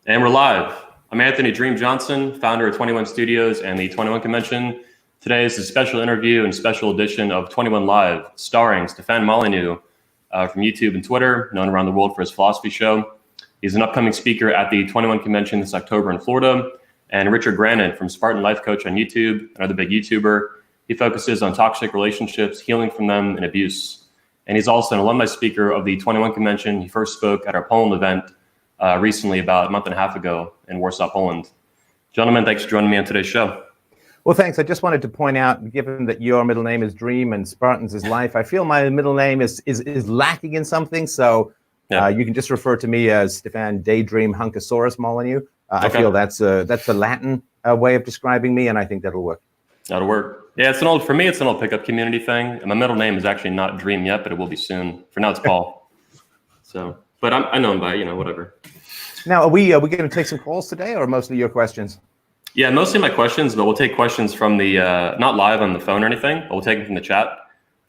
And we're live. I'm Anthony Dream Johnson, founder of 21 Studios and the 21 Convention. Today is a special interview and special edition of 21 Live, starring Stefan Molyneux from YouTube and Twitter, known around the world for his philosophy show. He's an upcoming speaker at the 21 Convention this October in Florida. And Richard Grannon from Spartan Life Coach on YouTube, another big YouTuber. He focuses on toxic relationships, healing from them, and abuse. And he's also an alumni speaker of the 21 Convention. He first spoke at our Poland event recently, about a month and a half ago in Warsaw, Poland. Gentlemen, thanks for joining me on today's show. Well, thanks. I just wanted to point out, given that your middle name is Dream and Spartans is Life, I feel my middle name is lacking in something. So you can just refer to me as Stefan Daydream Hunkosaurus Molyneux. Okay. I feel that's a Latin way of describing me, and I think that'll work. That'll work. Yeah, for me, it's an old pickup community thing. And my middle name is actually not Dream yet, but it will be soon. For now, it's Paul. But I know him by, whatever. Now, are we going to take some calls today, or mostly your questions? Yeah, mostly my questions, but we'll take questions from the, not live on the phone or anything, but we'll take them from the chat.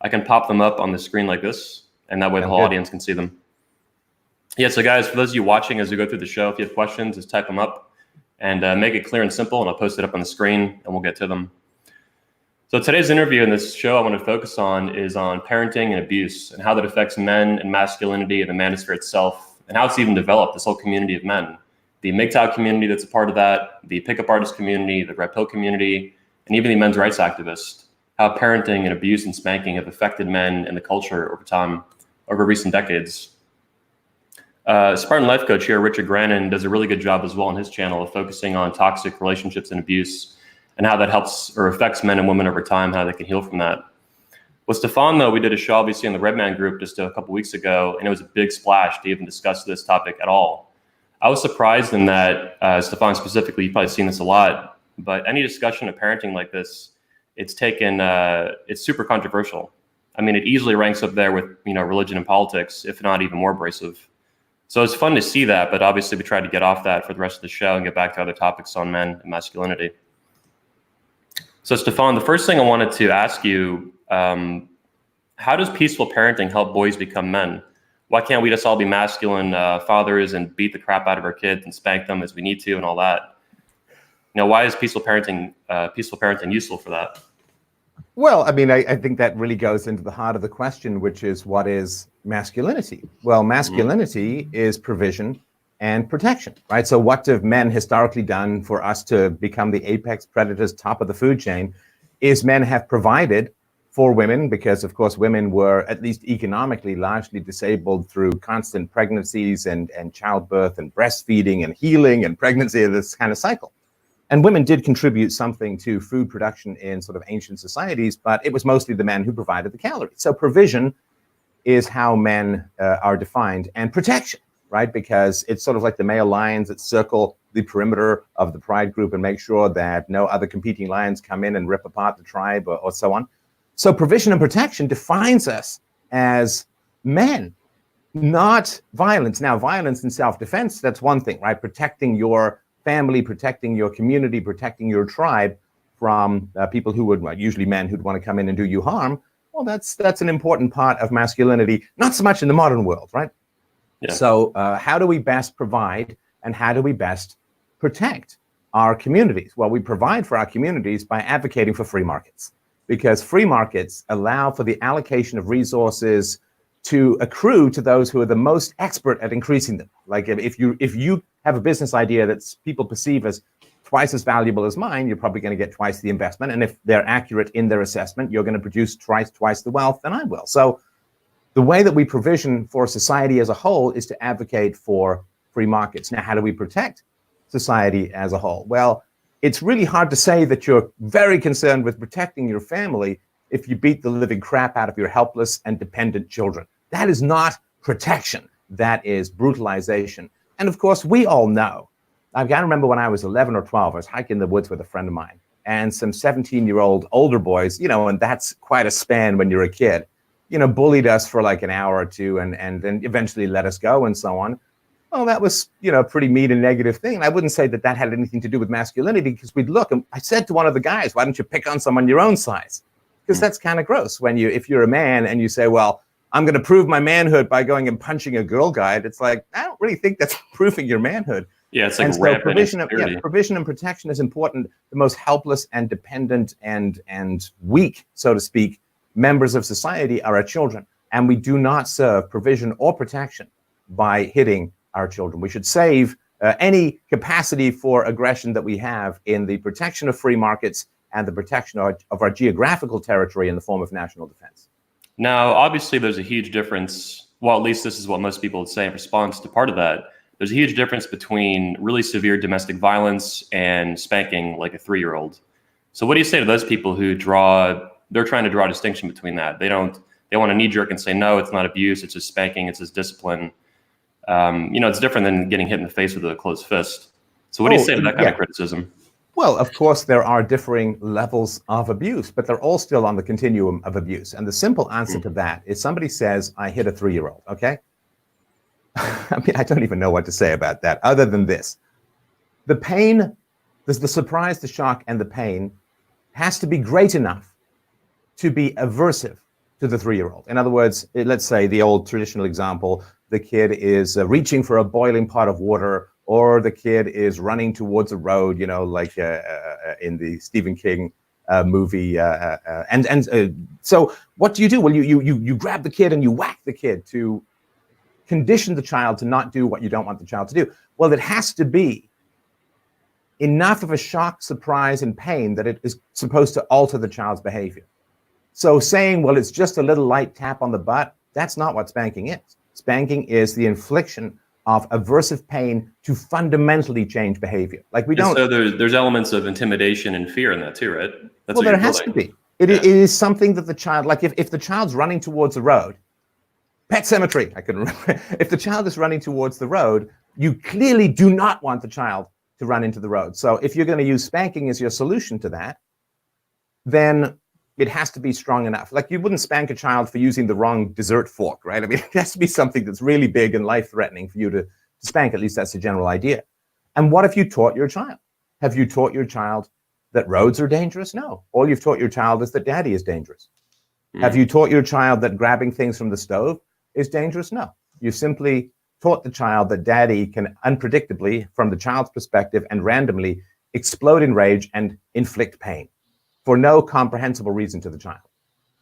I can pop them up on the screen like this, and that way the whole audience can see them. Yeah, so guys, for those of you watching as we go through the show, if you have questions, just type them up and make it clear and simple, and I'll post it up on the screen, and we'll get to them. So today's interview in this show I want to focus on is on parenting and abuse and how that affects men and masculinity and the manosphere itself, and how it's even developed, this whole community of men. The MGTOW community that's a part of that, the pickup artist community, the red pill community, and even the men's rights activists, how parenting and abuse and spanking have affected men and the culture over time, over recent decades. Spartan Life Coach here, Richard Grannon, does a really good job as well on his channel of focusing on toxic relationships and abuse and how that helps or affects men and women over time, how they can heal from that. With Stefan, though, we did a show, obviously, in the Red Man group just a couple weeks ago, and it was a big splash to even discuss this topic at all. I was surprised in that, Stefan specifically, you've probably seen this a lot, but any discussion of parenting like this, it's super controversial. I mean, it easily ranks up there with, religion and politics, if not even more abrasive. So it's fun to see that, but obviously we tried to get off that for the rest of the show and get back to other topics on men and masculinity. So Stefan, the first thing I wanted to ask you, how does peaceful parenting help boys become men? Why can't we just all be masculine fathers and beat the crap out of our kids and spank them as we need to and all that? Why is peaceful parenting useful for that? Well, I mean, I think that really goes into the heart of the question, which is, what is masculinity? Well, masculinity is provision and protection, right? So what have men historically done for us to become the apex predators, top of the food chain, is men have provided for women, because of course women were, at least economically, largely disabled through constant pregnancies and childbirth and breastfeeding and healing and pregnancy, this kind of cycle. And women did contribute something to food production in sort of ancient societies, but it was mostly the men who provided the calories. So provision is how men are defined, and protection, right? Because it's sort of like the male lions that circle the perimeter of the pride group and make sure that no other competing lions come in and rip apart the tribe or so on. So provision and protection defines us as men, not violence. Now, violence and self-defense, that's one thing, right? Protecting your family, protecting your community, protecting your tribe from people who would, usually men who'd want to come in and do you harm. Well, that's an important part of masculinity, not so much in the modern world, right? Yeah. So how do we best provide and how do we best protect our communities? Well, we provide for our communities by advocating for free markets, because free markets allow for the allocation of resources to accrue to those who are the most expert at increasing them. Like if you have a business idea that people perceive as twice as valuable as mine, you're probably going to get twice the investment. And if they're accurate in their assessment, you're going to produce twice the wealth than I will. So the way that we provision for society as a whole is to advocate for free markets. Now, how do we protect society as a whole? Well, it's really hard to say that you're very concerned with protecting your family if you beat the living crap out of your helpless and dependent children. That is not protection. That is brutalization. And of course, we all know. I remember when I was 11 or 12, I was hiking in the woods with a friend of mine, and some 17-year-old older boys, and that's quite a span when you're a kid, bullied us for like an hour or two and then eventually let us go and so on. Well, that was, a pretty mean and negative thing. And I wouldn't say that had anything to do with masculinity, because we'd look, and I said to one of the guys, why don't you pick on someone your own size? Because that's kind of gross if you're a man and you say, well, I'm going to prove my manhood by going and punching a girl guide. It's like, I don't really think that's proving your manhood. Yeah, it's like And so rampant insecurity. provision and protection is important. The most helpless and dependent and weak, so to speak, members of society are our children. And we do not serve provision or protection by hitting our children. We should save any capacity for aggression that we have in the protection of free markets and the protection of our geographical territory in the form of national defense. Now, obviously, there's a huge difference. Well, at least this is what most people would say in response to part of that. There's a huge difference between really severe domestic violence and spanking like a 3-year-old. So what do you say to those people who they're trying to draw a distinction between that? They want to knee jerk and say, no, it's not abuse, it's just spanking, it's just discipline. It's different than getting hit in the face with a closed fist. So what do you say to that kind of criticism? Well, of course, there are differing levels of abuse, but they're all still on the continuum of abuse. And the simple answer to that is somebody says, I hit a 3-year-old, okay? I mean, I don't even know what to say about that other than this. The pain, the surprise, the shock, and the pain has to be great enough to be aversive to the 3-year-old. In other words, let's say the old traditional example, the kid is reaching for a boiling pot of water, or the kid is running towards a road, like in the Stephen King movie. So what do? Well, you grab the kid and you whack the kid to condition the child to not do what you don't want the child to do. Well, it has to be enough of a shock, surprise, and pain that it is supposed to alter the child's behavior. So saying, well, it's just a little light tap on the butt, that's not what spanking is. Spanking is the infliction of aversive pain to fundamentally change behavior. Like we don't. So there's elements of intimidation and fear in that too, right? Well, there has to be. It is something that the child, like if the child's running towards the road, Pet Cemetery, I couldn't remember. If the child is running towards the road, you clearly do not want the child to run into the road. So if you're going to use spanking as your solution to that, then it has to be strong enough. Like you wouldn't spank a child for using the wrong dessert fork, right? I mean, it has to be something that's really big and life-threatening for you to spank. At least that's the general idea. And what have you taught your child? Have you taught your child that roads are dangerous? No. All you've taught your child is that daddy is dangerous. Have you taught your child that grabbing things from the stove is dangerous? No. You simply taught the child that daddy can unpredictably, from the child's perspective and randomly, explode in rage and inflict pain for no comprehensible reason to the child.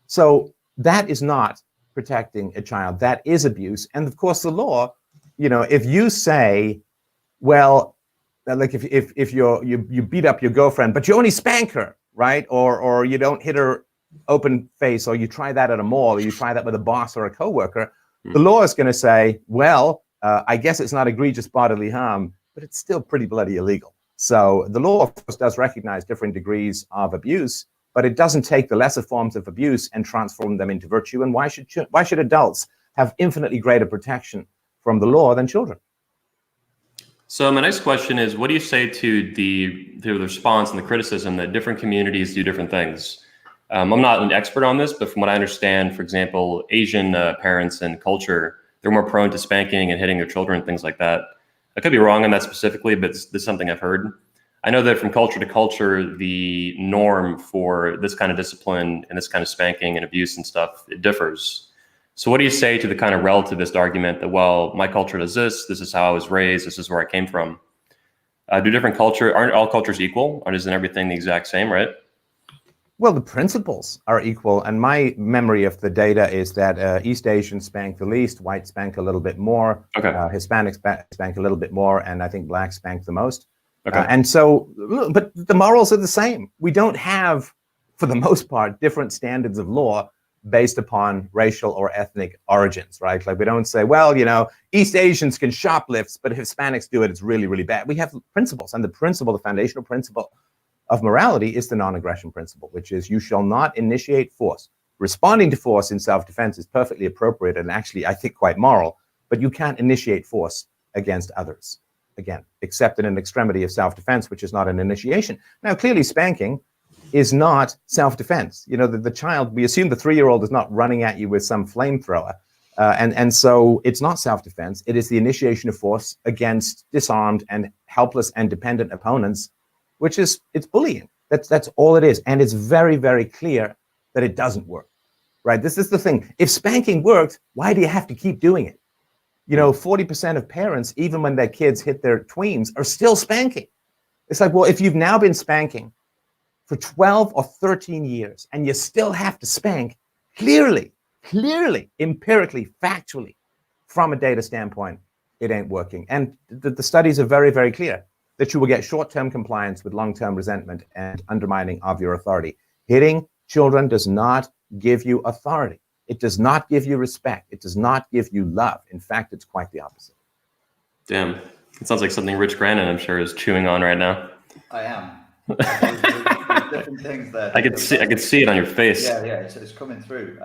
So that is not protecting a child. That is abuse. And of course, the law, if you say, well, like if you beat up your girlfriend, but you only spank her, right? Or you don't hit her open face, or you try that at a mall, or you try that with a boss or a coworker, the law is going to say, well, I guess it's not egregious bodily harm, but it's still pretty bloody illegal. So the law, of course, does recognize different degrees of abuse, but it doesn't take the lesser forms of abuse and transform them into virtue. And why should adults have infinitely greater protection from the law than children? So my next question is, what do you say to the response and the criticism that different communities do different things? I'm not an expert on this, but from what I understand, for example, Asian parents and culture, they're more prone to spanking and hitting their children, things like that. I could be wrong on that specifically, but this is something I've heard. I know that from culture to culture, the norm for this kind of discipline and this kind of spanking and abuse and stuff, it differs. So what do you say to the kind of relativist argument that, well, my culture does this is how I was raised, this is where I came from? Aren't all cultures equal? Or isn't everything the exact same, right? Well, the principles are equal, and my memory of the data is that East Asians spank the least, whites spank a little bit more, Hispanics spank a little bit more, and I think blacks spank the most. And so, but the morals are the same. We don't have, for the most part, different standards of law based upon racial or ethnic origins, right? Like we don't say, well, East Asians can shoplift, but if Hispanics do it, it's really, really bad. We have principles, and the foundational principle of morality is the non-aggression principle, which is you shall not initiate force. Responding to force in self-defense is perfectly appropriate and actually, I think, quite moral, but you can't initiate force against others, again, except in an extremity of self-defense, which is not an initiation. Now, clearly, spanking is not self-defense. The child, we assume the 3-year-old is not running at you with some flamethrower. And so it's not self-defense. It is the initiation of force against disarmed and helpless and dependent opponents, which is, it's bullying. That's all it is. And it's very, very clear that it doesn't work, right? This is the thing. If spanking worked, why do you have to keep doing it? 40% of parents, even when their kids hit their tweens, are still spanking. It's like, well, if you've now been spanking for 12 or 13 years and you still have to spank, clearly, empirically, factually, from a data standpoint, it ain't working. And the studies are very, very clear that you will get short-term compliance with long-term resentment and undermining of your authority. Hitting children does not give you authority. It does not give you respect. It does not give you love. In fact, it's quite the opposite. Damn. It sounds like something Rich Grannon, I'm sure, is chewing on right now. I am. There's different things there. I could see it on your face. Yeah, it's coming through.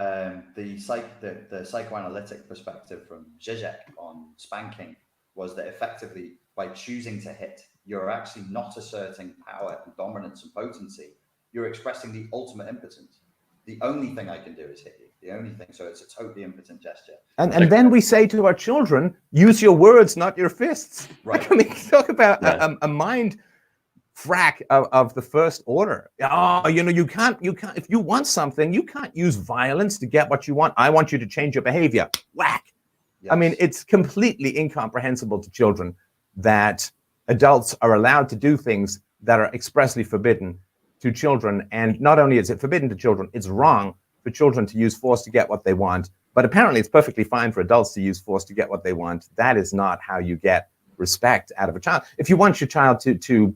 The psychoanalytic perspective from Zizek on spanking was that effectively, by choosing to hit, you're actually not asserting power and dominance and potency. You're expressing the ultimate impotence. The only thing I can do is hit you. The only thing. So it's a totally impotent gesture. And then we say to our children, use your words, not your fists. Right. Like, I mean, talk about a mind frack of the first order. Oh, you can't, if you want something, you can't use violence to get what you want. I want you to change your behavior. Whack. Yes. I mean, it's completely incomprehensible to children that adults are allowed to do things that are expressly forbidden to children. And not only is it forbidden to children, it's wrong for children to use force to get what they want. But apparently it's perfectly fine for adults to use force to get what they want. That is not how you get respect out of a child. If you want your child to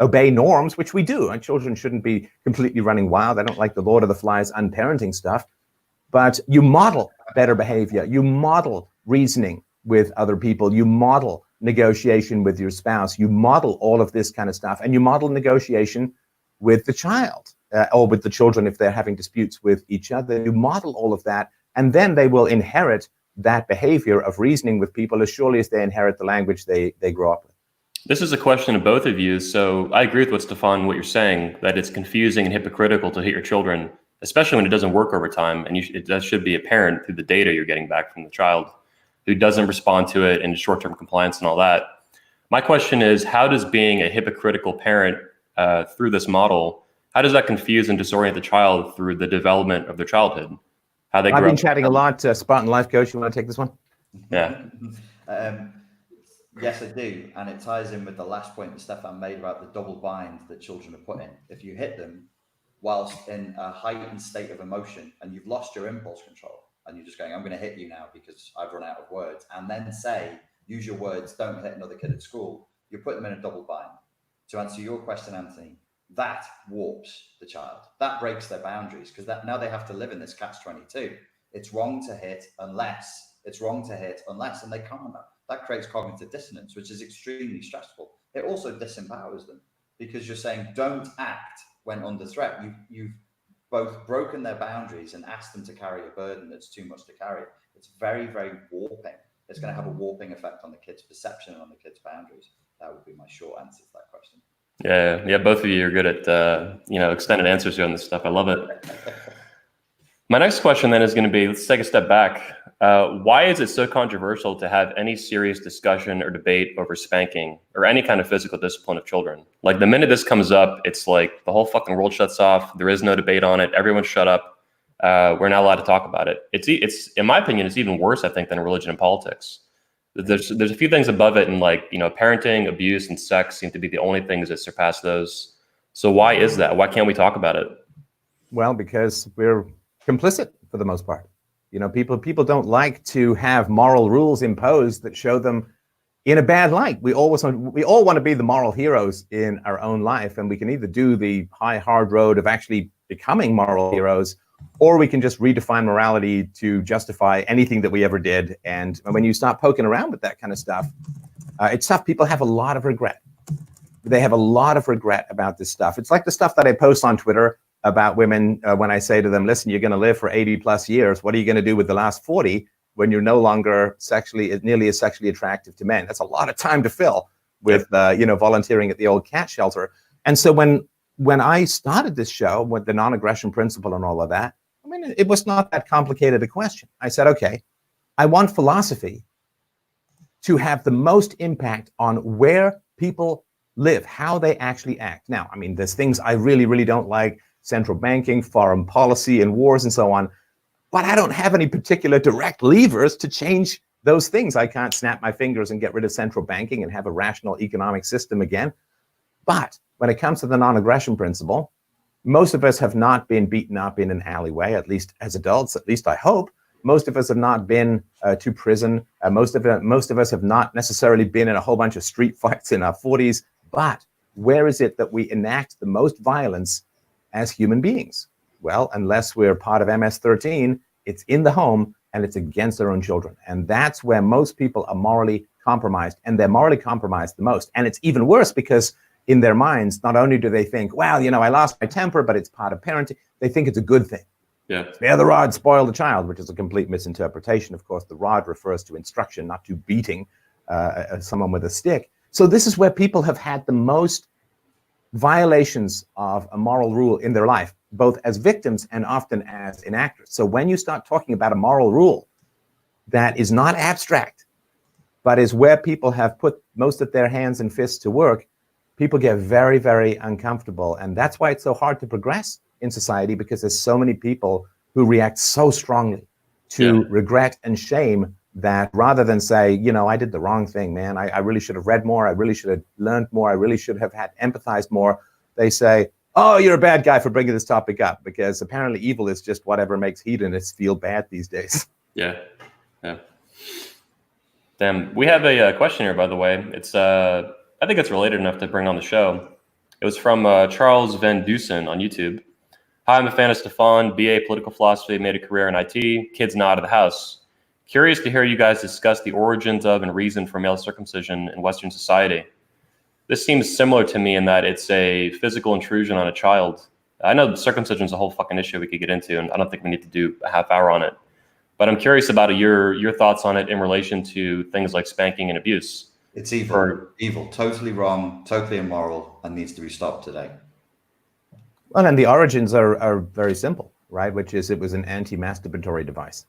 obey norms, which we do, and children shouldn't be completely running wild. I don't like the Lord of the Flies unparenting stuff, but you model better behavior. You model reasoning with other people. You model negotiation with your spouse. You model all of this kind of stuff, and you model negotiation with the child or with the children if they're having disputes with each other. You model all of that, and then they will inherit that behavior of reasoning with people as surely as they inherit the language they grow up with. This is a question to both of you. So I agree with what Stefan, what you're saying, that it's confusing and hypocritical to hit your children, especially when it doesn't work over time. And that should be apparent through the data you're getting back from the child who doesn't respond to it and short-term compliance and all that. My question is, how does being a hypocritical parent through this model, how does that confuse and disorient the child through the development of their childhood? How they grow up? I've been chatting a lot. Spartan Life Coach, you want to take this one? Yeah. Yes, I do. And it ties in with the last point that Stefan made about the double bind that children are put in. If you hit them whilst in a heightened state of emotion and you've lost your impulse control and you're just going, I'm going to hit you now because I've run out of words, and then say, use your words, don't hit another kid at school, you put them in a double bind. To answer your question, Anthony, that warps the child. That breaks their boundaries because now they have to live in this catch-22. It's wrong to hit unless, and they can't. That creates cognitive dissonance, which is extremely stressful. It also disempowers them because you're saying don't act when under threat. You've both broken their boundaries and asked them to carry a burden that's too much to carry. It's very, very warping. It's going to have a warping effect on the kid's perception and on the kid's boundaries. That would be my short answer to that question. Yeah. Both of you are good at extended answers here on this stuff. I love it. My next question then is going to be, let's take a step back. Why is it so controversial to have any serious discussion or debate over spanking or any kind of physical discipline of children? Like the minute this comes up, it's like the whole fucking world shuts off. There is no debate on it. Everyone shut up. We're not allowed to talk about it. It's in my opinion, it's even worse, I think, than religion and politics. There's a few things above it, and parenting, abuse, and sex seem to be the only things that surpass those. So why is that? Why can't we talk about it? Well, because we're complicit for the most part. People don't like to have moral rules imposed that show them in a bad light. We all want to be the moral heroes in our own life, and we can either do the hard road of actually becoming moral heroes, or we can just redefine morality to justify anything that we ever did. And when you start poking around with that kind of stuff, it's tough. People have a lot of regret. They have a lot of regret about this stuff. It's like the stuff that I post on Twitter about women when I say to them, listen, you're going to live for 80 plus years. What are you going to do with the last 40 when you're no longer nearly as sexually attractive to men? That's a lot of time to fill with, volunteering at the old cat shelter. And so when I started this show with the non-aggression principle and all of that, I mean, it was not that complicated a question. I said, okay, I want philosophy to have the most impact on where people live, how they actually act. Now, I mean, there's things I really, really don't like, central banking, foreign policy, and wars and so on, but I don't have any particular direct levers to change those things. I can't snap my fingers and get rid of central banking and have a rational economic system again. But when it comes to the non-aggression principle, most of us have not been beaten up in an alleyway, at least as adults, at least I hope. Most of us have not been to prison. Most of us have not necessarily been in a whole bunch of street fights in our 40s. But where is it that we enact the most violence as human beings? Well, unless we're part of MS-13, it's in the home and it's against their own children. And that's where most people are morally compromised, and they're morally compromised the most. And it's even worse because in their minds, not only do they think, well, I lost my temper, but it's part of parenting, they think it's a good thing. Yeah. Spare the rod, spoil the child, which is a complete misinterpretation. Of course, the rod refers to instruction, not to beating someone with a stick. So this is where people have had the most violations of a moral rule in their life, both as victims and often as enactors. So when you start talking about a moral rule that is not abstract, but is where people have put most of their hands and fists to work, people get very, very uncomfortable. And that's why it's so hard to progress in society, because there's so many people who react so strongly to regret and shame that rather than say, I did the wrong thing, man. I really should have read more. I really should have learned more. I really should have empathized more. They say, oh, you're a bad guy for bringing this topic up, because apparently evil is just whatever makes hedonists feel bad these days. Yeah. Damn. We have a question here, by the way. It's I think it's related enough to bring on the show. It was from Charles Van Dusen on YouTube. Hi, I'm a fan of Stefan, BA political philosophy, made a career in IT, kids not out of the house. Curious to hear you guys discuss the origins of and reason for male circumcision in Western society. This seems similar to me in that it's a physical intrusion on a child. I know circumcision is a whole fucking issue we could get into, and I don't think we need to do a half hour on it. But I'm curious about your thoughts on it in relation to things like spanking and abuse. It's evil, totally wrong, totally immoral, and needs to be stopped today. Well, and the origins are very simple, right? Which is it was an anti-masturbatory device.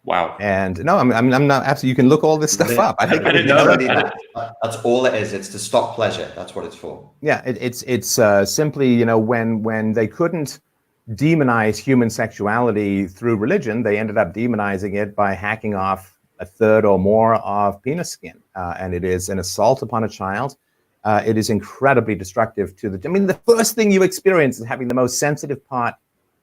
Wow. And no, I'm not absolutely. You can look all this stuff up. I didn't know that. That's all it is. It's to stop pleasure. That's what it's for. Yeah, it's simply, when they couldn't demonize human sexuality through religion, they ended up demonizing it by hacking off a third or more of penis skin, and it is an assault upon a child. It is incredibly destructive to the first thing you experience is having the most sensitive part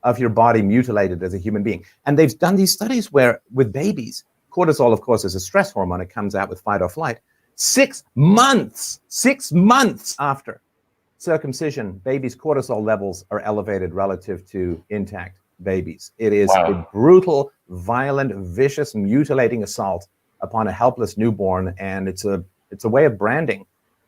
of your body mutilated as a human being. And they've done these studies where with babies, cortisol, of course, is a stress hormone. It comes out with fight or flight. 6 months after circumcision, babies' cortisol levels are elevated relative to intact babies. It is a brutal, violent, vicious, mutilating assault upon a helpless newborn. And it's a way of branding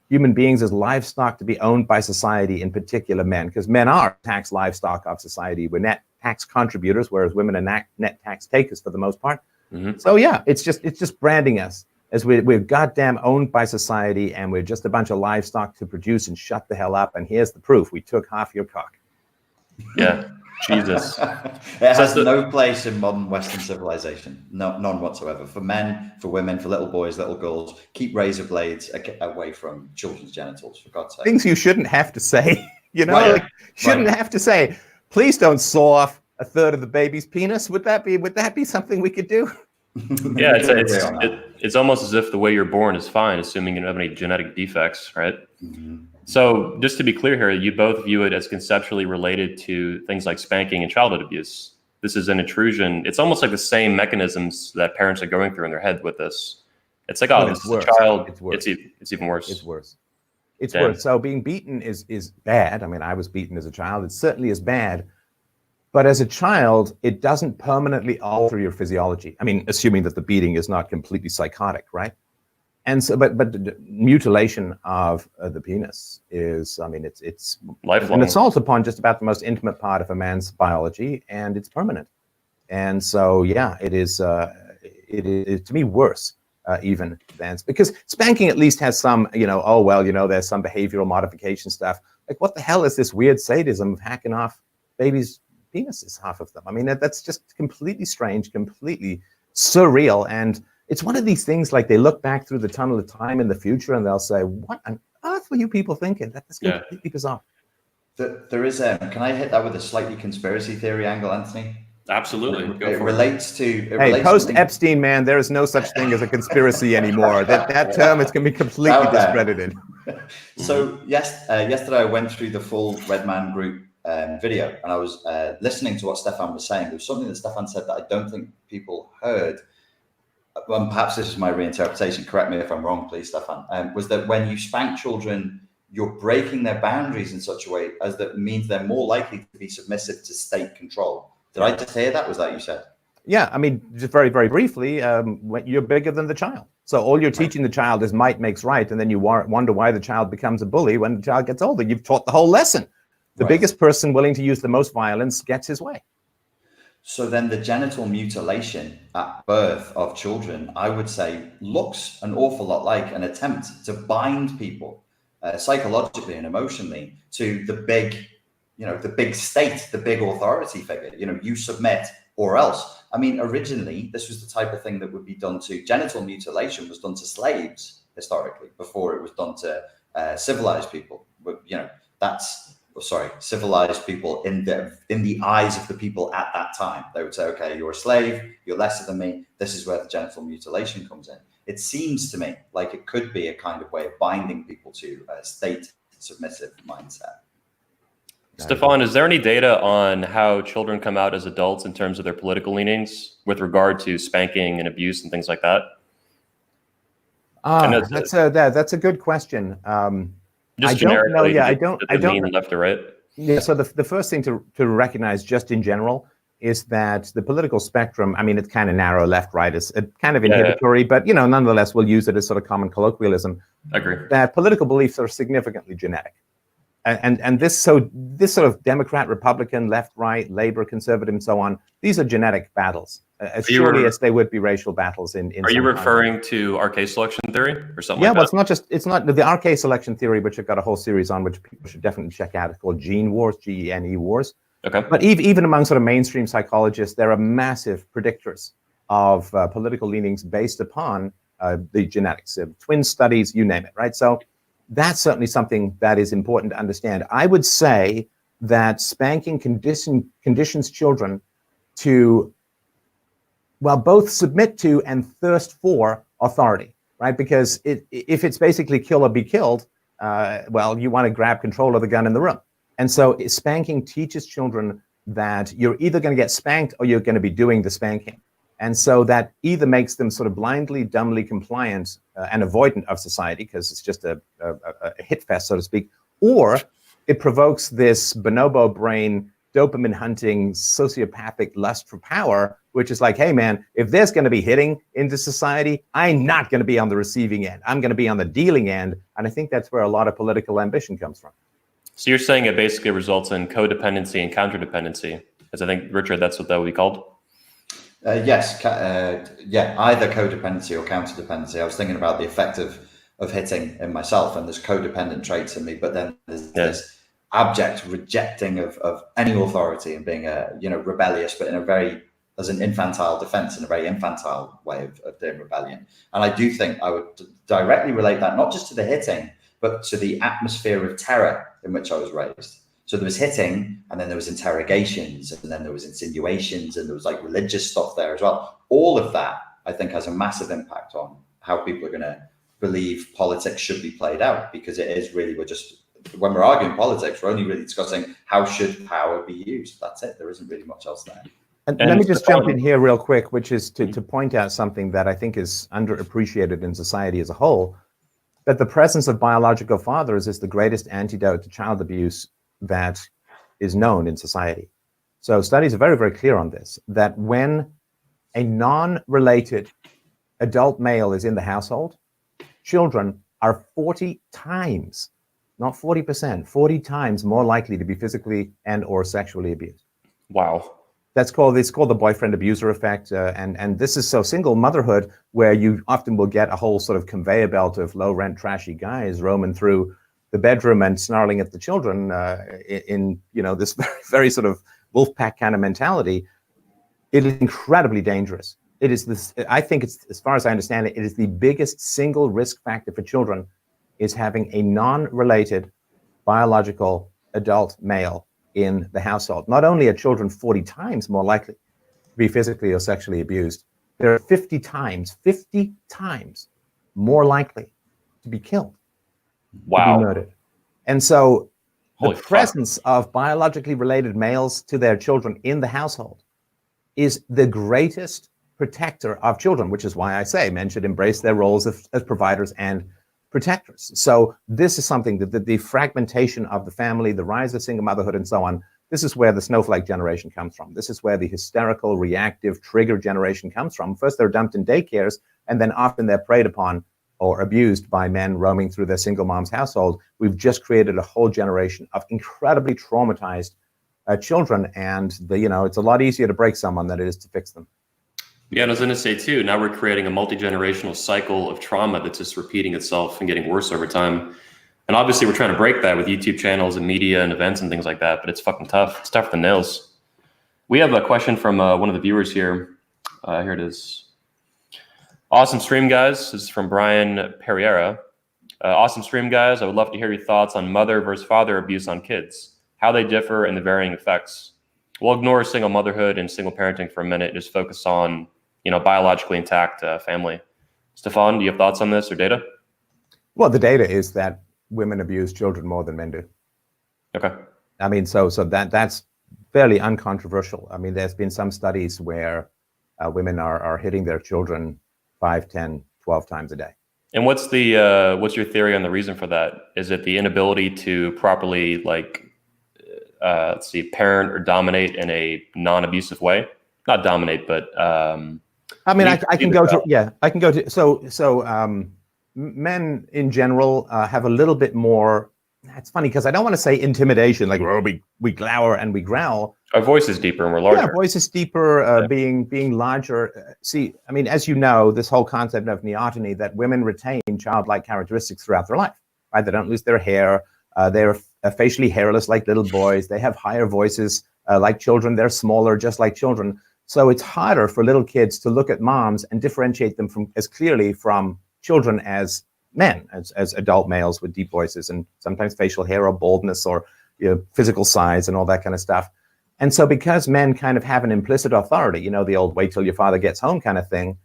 human beings as livestock to be owned by society, in particular men, because men are tax livestock of society. We're net tax contributors, whereas women are net tax takers for the most part. Mm-hmm. So yeah, it's just branding us as we're goddamn owned by society, and we're just a bunch of livestock to produce and shut the hell up. And here's the proof: we took half your cock. Yeah, Jesus. It has no place in modern Western civilization. No, none whatsoever. For men, for women, for little boys, little girls, keep razor blades away from children's genitals, for God's sake. Things you shouldn't have to say. Shouldn't have to say. Please don't saw off a third of the baby's penis. Would that be something we could do? Yeah, it's almost as if the way you're born is fine, assuming you don't have any genetic defects, right? Mm-hmm. So just to be clear here, you both view it as conceptually related to things like spanking and childhood abuse. This is an intrusion. It's almost like the same mechanisms that parents are going through in their head with this. It's like, this is a child. It's worse. It's even worse. It's worse. It's worse. So being beaten is bad. I mean, I was beaten as a child. It certainly is bad. But as a child, it doesn't permanently alter your physiology. I mean, assuming that the beating is not completely psychotic, right? And so, but the mutilation of the penis is, it's lifelong. An assault upon just about the most intimate part of a man's biology, and it's permanent. And so, yeah, it is to me worse even than, because spanking at least has some, there's some behavioral modification stuff. Like, what the hell is this weird sadism of hacking off babies' penises, half of them? I mean, that's just completely strange, completely surreal. And it's one of these things, like, they look back through the tunnel of time in the future and they'll say, what on earth were you people thinking? That is completely bizarre. There is can I hit that with a slightly conspiracy theory angle, Anthony? Absolutely. It relates to. Hey, post-Epstein, man, there is no such thing as a conspiracy anymore. That term is going to be completely discredited. So yesterday I went through the full Red Man Group video, and I was listening to what Stefan was saying. There was something that Stefan said that I don't think people heard. Well, perhaps this is my reinterpretation. Correct me if I'm wrong, please, Stefan. Was that when you spank children, you're breaking their boundaries in such a way as that means they're more likely to be submissive to state control. Did I just hear that? Was that you said? Yeah, I mean, just very, very briefly, when you're bigger than the child. So all you're teaching the child is might makes right, and then you wonder why the child becomes a bully when the child gets older. You've taught the whole lesson. The biggest person willing to use the most violence gets his way. So then the genital mutilation at birth of children, I would say, looks an awful lot like an attempt to bind people psychologically and emotionally to the big, the big state, the big authority figure. You submit or else. I mean, originally, this was the type of thing that would be done to genital mutilation was done to slaves historically before it was done to civilized people. But, civilized people in the eyes of the people at that time. They would say, okay, you're a slave, you're lesser than me. This is where the genital mutilation comes in. It seems to me like it could be a kind of way of binding people to a state submissive mindset. Stefan, is there any data on how children come out as adults in terms of their political leanings with regard to spanking and abuse and things like that? That's a good question. Just generically, I don't mean left or right. Yeah. So the first thing to recognize, just in general, is that the political spectrum. I mean, it's kind of narrow, left, right. It's kind of inhibitory, but nonetheless, we'll use it as sort of common colloquialism. I agree. That political beliefs are significantly genetic. And this sort of Democrat, Republican, left, right, Labor, conservative, and so on, these are genetic battles, as surely as they would be racial battles in Are you referring to RK selection theory or something like that? Yeah, well, it's not the RK selection theory, which I've got a whole series on, which people should definitely check out. It's called Gene Wars, GENE Wars. Okay. But even among sort of mainstream psychologists, there are massive predictors of political leanings based upon the genetics, twin studies, you name it, right? So that's certainly something that is important to understand. I would say that spanking conditions children to, both submit to and thirst for authority, right? Because if it's basically kill or be killed, you want to grab control of the gun in the room. And so spanking teaches children that you're either going to get spanked or you're going to be doing the spanking. And so that either makes them sort of blindly, dumbly compliant and avoidant of society, because it's just a hit fest, so to speak, or it provokes this bonobo brain, dopamine hunting, sociopathic lust for power, which is like, hey, man, if there's going to be hitting into society, I'm not going to be on the receiving end. I'm going to be on the dealing end. And I think that's where a lot of political ambition comes from. So you're saying it basically results in codependency and counterdependency, because I think, Richard, that's what that would be called? Yes, either codependency or counterdependency. I was thinking about the effect of hitting in myself, and there's codependent traits in me, but then there's this abject rejecting of any authority and being rebellious, but as an infantile defense, in a very infantile way of doing rebellion. And I do think I would directly relate that not just to the hitting, but to the atmosphere of terror in which I was raised. So there was hitting, and then there was interrogations, and then there was insinuations, and there was like religious stuff there as well. All of that, I think, has a massive impact on how people are going to believe politics should be played out, because it is really, when we're arguing politics, we're only really discussing how should power be used. That's it. There isn't really much else there. And let me just jump in here real quick, which is to point out something that I think is underappreciated in society as a whole, that the presence of biological fathers is the greatest antidote to child abuse that is known in society. So studies are very, very clear on this, that when a non-related adult male is in the household, children are 40 times, not 40%, 40 times more likely to be physically and or sexually abused. Wow. It's called the boyfriend abuser effect. And this is so single motherhood, where you often will get a whole sort of conveyor belt of low rent, trashy guys roaming through the bedroom and snarling at the children in this very, very sort of wolf pack kind of mentality. It is incredibly dangerous. It is this. I think it's, as far as I understand it, it is the biggest single risk factor for children is having a non-related biological adult male in the household. Not only are children 40 times more likely be physically or sexually abused, they're 50 times more likely to be killed, to be murdered. And so the presence of biologically related males to their children in the household is the greatest protector of children, which is why I say men should embrace their roles as providers and protectors. So this is something that the fragmentation of the family, the rise of single motherhood and so on, this is where the snowflake generation comes from. This is where the hysterical, reactive, trigger generation comes from. First, they're dumped in daycares, and then often they're preyed upon or abused by men roaming through their single mom's household. We've just created a whole generation of incredibly traumatized children, and it's a lot easier to break someone than it is to fix them. Yeah, and I was going to say too, now we're creating a multi-generational cycle of trauma that's just repeating itself and getting worse over time. And obviously we're trying to break that with YouTube channels and media and events and things like that, but it's fucking tough. It's tougher than nails. We have a question from one of the viewers here. Here it is. Awesome stream, guys. This is from Brian Pereira. Awesome stream, guys. I would love to hear your thoughts on mother versus father abuse on kids, how they differ and the varying effects. We'll ignore single motherhood and single parenting for a minute, just focus on biologically intact family. Stefan, do you have thoughts on this or data? Well, the data is that women abuse children more than men do. Okay. I mean, so that's fairly uncontroversial. I mean, there's been some studies where women are hitting their children 5, 10, 12 times a day. And what's your theory on the reason for that? Is it the inability to properly parent or dominate in a non-abusive way? Not dominate, but I mean, I can go to so men in general have a little bit more. It's funny because I don't want to say intimidation, like we glower and we growl. Our voice is deeper and we're larger. Yeah, voice is deeper, being larger. See, I mean, as you know, this whole concept of neoteny, that women retain childlike characteristics throughout their life, right? They don't lose their hair. They're facially hairless like little boys. They have higher voices like children. They're smaller, just like children. So it's harder for little kids to look at moms and differentiate them as clearly from children as men, as adult males with deep voices and sometimes facial hair or baldness or physical size and all that kind of stuff. And so because men kind of have an implicit authority, the old wait till your father gets home kind of thing,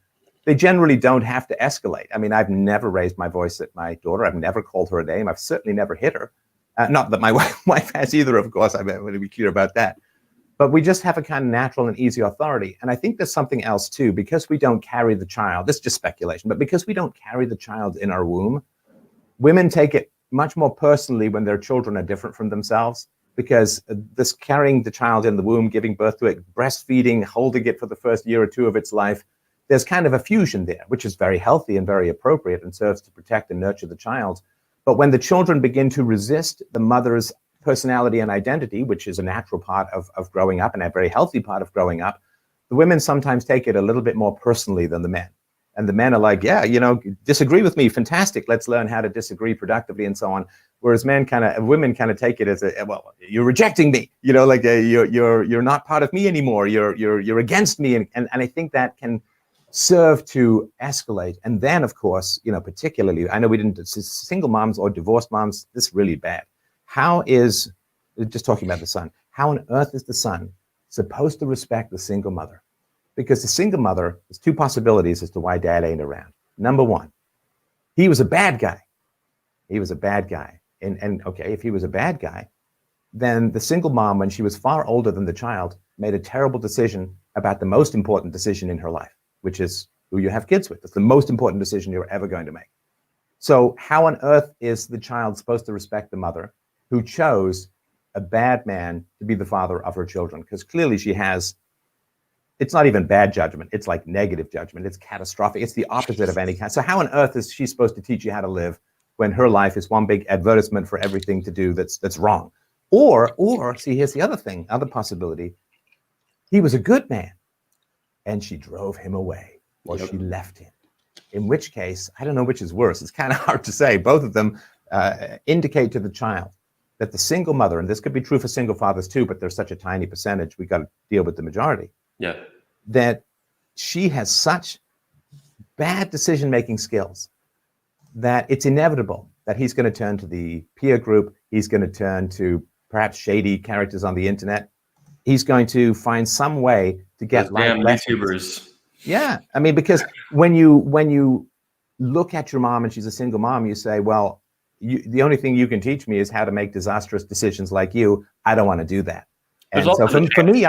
they generally don't have to escalate. I mean, I've never raised my voice at my daughter. I've never called her a name. I've certainly never hit her. Not that my wife has either, of course. I'm going to be clear about that. But we just have a kind of natural and easy authority. And I think there's something else too, because we don't carry the child, this is just speculation, but because we don't carry the child in our womb, women take it much more personally when their children are different from themselves, because this carrying the child in the womb, giving birth to it, breastfeeding, holding it for the first year or two of its life, there's kind of a fusion there, which is very healthy and very appropriate and serves to protect and nurture the child. But when the children begin to resist the mother's personality and identity, which is a natural part of growing up and a very healthy part of growing up, the women sometimes take it a little bit more personally than the men. And the men are like, yeah, disagree with me, fantastic, let's learn how to disagree productively and so on. Whereas women kind of take it as well, you're rejecting me, you're not part of me anymore, you're against me. And I think that can serve to escalate. And then, of course, particularly, I know we didn't, single moms or divorced moms, this is really bad. How is, just talking about the son, how on earth is the son supposed to respect the single mother? Because the single mother, there's two possibilities as to why dad ain't around. Number one, he was a bad guy. He was a bad guy. And okay, if he was a bad guy, then the single mom, when she was far older than the child, made a terrible decision about the most important decision in her life, which is who you have kids with. It's the most important decision you're ever going to make. So how on earth is the child supposed to respect the mother who chose a bad man to be the father of her children? Because clearly she has, it's not even bad judgment, it's like negative judgment, it's catastrophic, it's the opposite of any kind. So how on earth is she supposed to teach you how to live when her life is one big advertisement for everything to do that's wrong? Or see, here's the other thing, other possibility. He was a good man and she drove him away, or she left him. In which case, I don't know which is worse. It's kind of hard to say. Both of them indicate to the child that the single mother, and this could be true for single fathers too, but there's such a tiny percentage, we got to deal with the majority. Yeah. That she has such bad decision-making skills that it's inevitable that he's going to turn to the peer group. He's going to turn to perhaps shady characters on the internet. He's going to find some way to get life damn lessons. YouTubers. Yeah, I mean, because when you look at your mom and she's a single mom, you say, well, the only thing you can teach me is how to make disastrous decisions like you. I don't want to do that. There's And so also for me,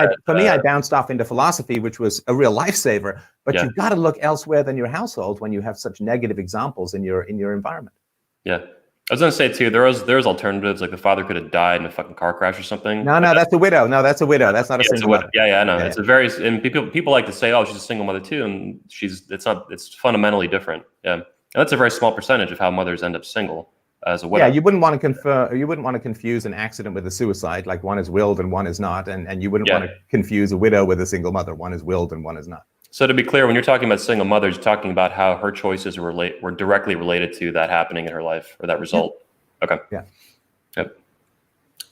I bounced off into philosophy, which was a real lifesaver. But Yeah. you've got to look elsewhere than your household when you have such negative examples in your environment. Yeah. I was gonna say too, there's alternatives, like the father could have died in a fucking car crash or something. No, that's a widow. No, that's a widow. That's not a single mother. Yeah, I know. Yeah, It's a very, and people like to say, oh, she's a single mother too, and it's fundamentally different. Yeah, and that's a very small percentage of how mothers end up single as a widow. Yeah, you wouldn't want to confuse an accident with a suicide, like one is willed and one is not, and you wouldn't want to confuse a widow with a single mother. One is willed and one is not. So to be clear, when you're talking about single mothers, you're talking about how her choices were directly related to that happening in her life or that result. Yeah. Okay. Yeah. Yep.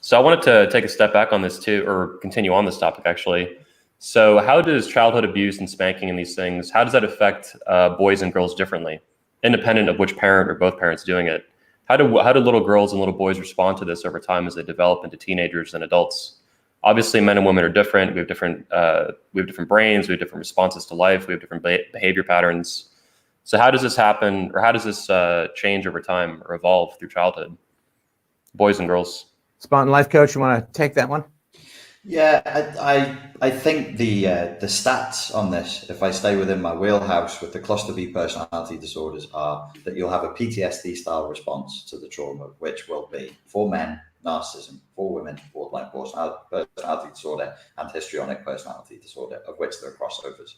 So I wanted to take a step back on this too, or continue on this topic actually. So how does childhood abuse and spanking and these things, how does that affect boys and girls differently, independent of which parent or both parents doing it? How do little girls and little boys respond to this over time as they develop into teenagers and adults? Obviously, men and women are different. We have different brains. We have different responses to life. We have different behavior patterns. So how does this happen, or how does this change over time or evolve through childhood? Boys and girls. Spartan Life Coach, you want to take that one? Yeah, I think the stats on this, if I stay within my wheelhouse with the cluster B personality disorders, are that you'll have a PTSD style response to the trauma, which will be for men, narcissism, for women, borderline personality disorder, and histrionic personality disorder, of which there are crossovers.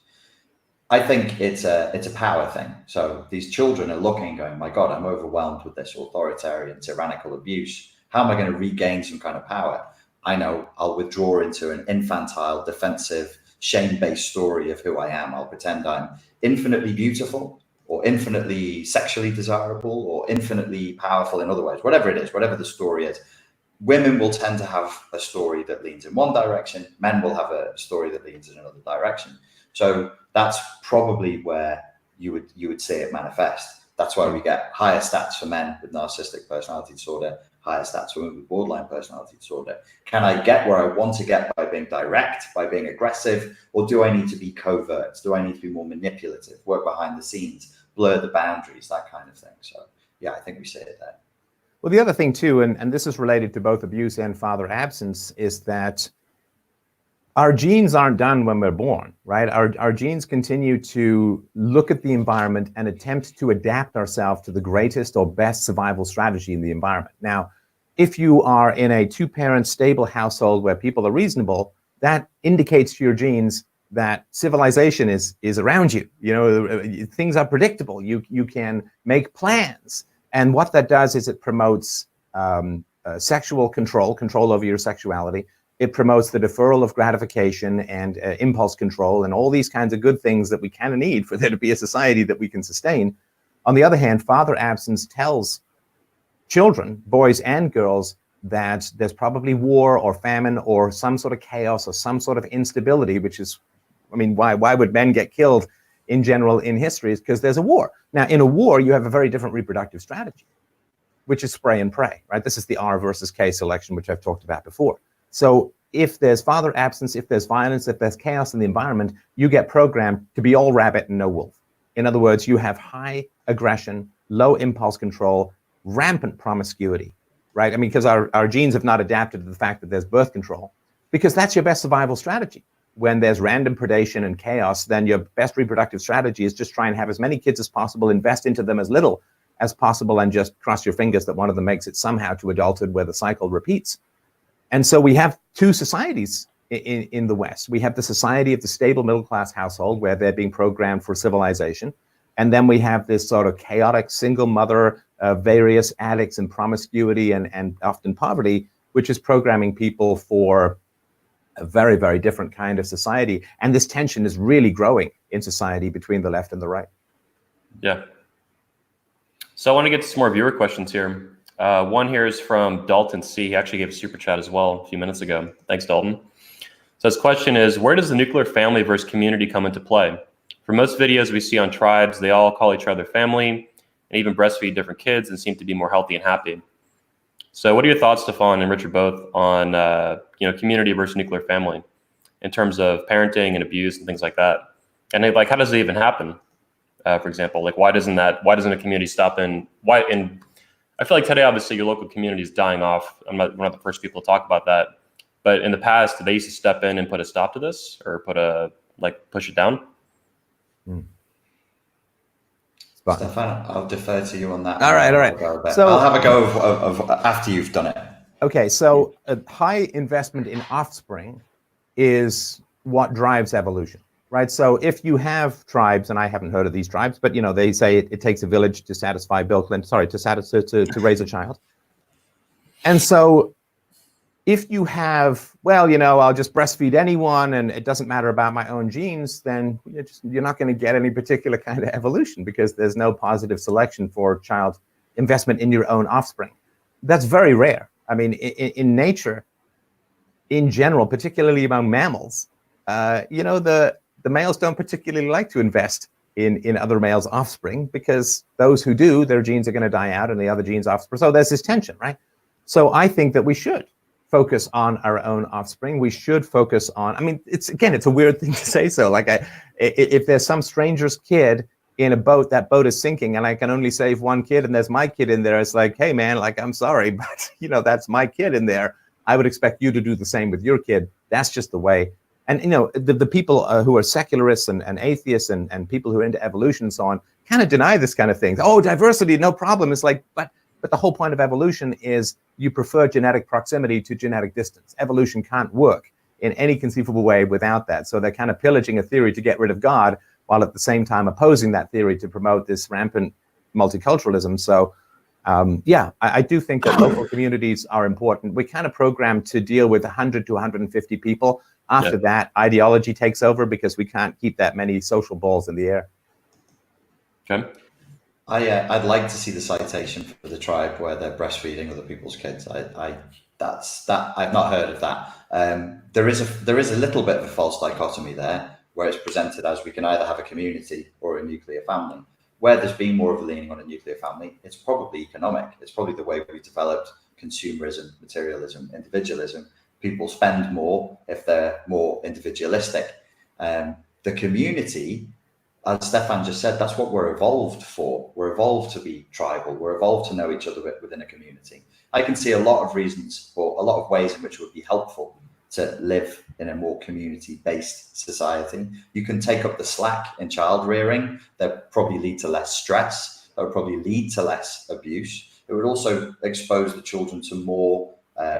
I think it's a power thing. So these children are looking, going, my God, I'm overwhelmed with this authoritarian, tyrannical abuse. How am I going to regain some kind of power? I know I'll withdraw into an infantile, defensive, shame-based story of who I am. I'll pretend I'm infinitely beautiful or infinitely sexually desirable or infinitely powerful in other ways, whatever it is, whatever the story is. Women will tend to have a story that leans in one direction. Men will have a story that leans in another direction. So that's probably where you would see it manifest. That's why we get higher stats for men with narcissistic personality disorder, higher stats for women with borderline personality disorder. Can I get where I want to get by being direct, by being aggressive, or do I need to be covert? Do I need to be more manipulative, work behind the scenes, blur the boundaries, that kind of thing? So yeah, I think we see it there. Well, the other thing too, and this is related to both abuse and father absence, is that our genes aren't done when we're born, right? Our genes continue to look at the environment and attempt to adapt ourselves to the greatest or best survival strategy in the environment. Now, if you are in a two-parent stable household where people are reasonable, that indicates to your genes that civilization is around you. You know, things are predictable. You can make plans. And what that does is it promotes sexual control over your sexuality. It promotes the deferral of gratification and impulse control and all these kinds of good things that we kind of need for there to be a society that we can sustain. On the other hand, father absence tells children, boys and girls, that there's probably war or famine or some sort of chaos or some sort of instability, which is, I mean, why would men get killed in general in history? Is because there's a war. Now, in a war, you have a very different reproductive strategy, which is spray and pray, right? This is the R versus K selection, which I've talked about before. So if there's father absence, if there's violence, if there's chaos in the environment, you get programmed to be all rabbit and no wolf. In other words, you have high aggression, low impulse control, rampant promiscuity, right? I mean, because our genes have not adapted to the fact that there's birth control, because that's your best survival strategy. When there's random predation and chaos, then your best reproductive strategy is just try and have as many kids as possible, invest into them as little as possible, and just cross your fingers that one of them makes it somehow to adulthood where the cycle repeats. And so we have two societies in the West. We have the society of the stable middle-class household where they're being programmed for civilization. And then we have this sort of chaotic single mother, various addicts and promiscuity and often poverty, which is programming people for a very, very different kind of society. And this tension is really growing in society between the left and the right. Yeah. So I want to get to some more viewer questions here. One here is from Dalton C. He actually gave a super chat as well a few minutes ago. Thanks, Dalton. So his question is, where does the nuclear family versus community come into play? For most videos we see on tribes, they all call each other family and even breastfeed different kids and seem to be more healthy and happy. So what are your thoughts, Stefan and Richard, both on community versus nuclear family? in terms of parenting and abuse and things like that. And like, how does it even happen? For example, like why doesn't a community stop in? And I feel like today, obviously, your local community is dying off. We're not the first people to talk about that. But in the past, they used to step in and put a stop to this, or push it down. Stefan, I'll defer to you on that. All right. So I'll have a go of after you've done it. Okay, so a high investment in offspring is what drives evolution, right? So if you have tribes, and I haven't heard of these tribes, but they say it takes a village to satisfy Bill Clinton. Sorry, to raise a child. And so if you have, I'll just breastfeed anyone and it doesn't matter about my own genes, then you're not going to get any particular kind of evolution because there's no positive selection for child investment in your own offspring. That's very rare. I mean, in nature, in general, particularly among mammals, the males don't particularly like to invest in other males' offspring because those who do, their genes are going to die out and the other genes' offspring. So there's this tension, right? So I think that we should focus on our own offspring. We should focus on, I mean, it's a weird thing to say so. Like if there's some stranger's kid in a boat, that boat is sinking and I can only save one kid and there's my kid in there, it's like, hey man, like I'm sorry, but that's my kid in there. I would expect you to do the same with your kid. That's just the way. And the people who are secularists and atheists and people who are into evolution and so on kind of deny this kind of thing. Oh, diversity, no problem. It's like, but the whole point of evolution is you prefer genetic proximity to genetic distance. Evolution can't work in any conceivable way without that. So they're kind of pillaging a theory to get rid of God, while at the same time opposing that theory to promote this rampant multiculturalism. So I do think that local communities are important. We kind of programmed to deal with 100 to 150 people. After that, ideology takes over because we can't keep that many social balls in the air. Okay. I'd like to see the citation for the tribe where they're breastfeeding other people's kids. I've not heard of that. There is a little bit of a false dichotomy there, where it's presented as we can either have a community or a nuclear family. Where there's been more of a leaning on a nuclear family, it's probably economic. It's probably the way we developed consumerism, materialism, individualism. People spend more if they're more individualistic. The community, as Stefan just said, that's what we're evolved for. We're evolved to be tribal. We're evolved to know each other within a community. I can see a lot of reasons or a lot of ways in which it would be helpful to live in a more community-based society. You can take up the slack in child rearing. That probably lead to less stress. That would probably lead to less abuse. It would also expose the children to more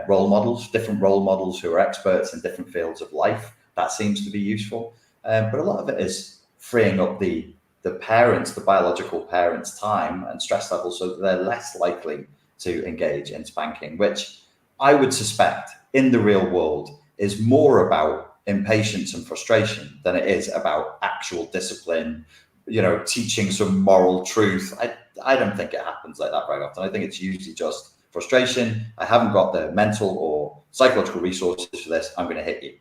role models, different role models who are experts in different fields of life. That seems to be useful. But a lot of it is freeing up the parents, the biological parents' time and stress levels so that they're less likely to engage in spanking, which I would suspect in the real world is more about impatience and frustration than it is about actual discipline, teaching some moral truth. I don't think it happens like that very often. I think it's usually just frustration. I haven't got the mental or psychological resources for this. I'm going to hit you.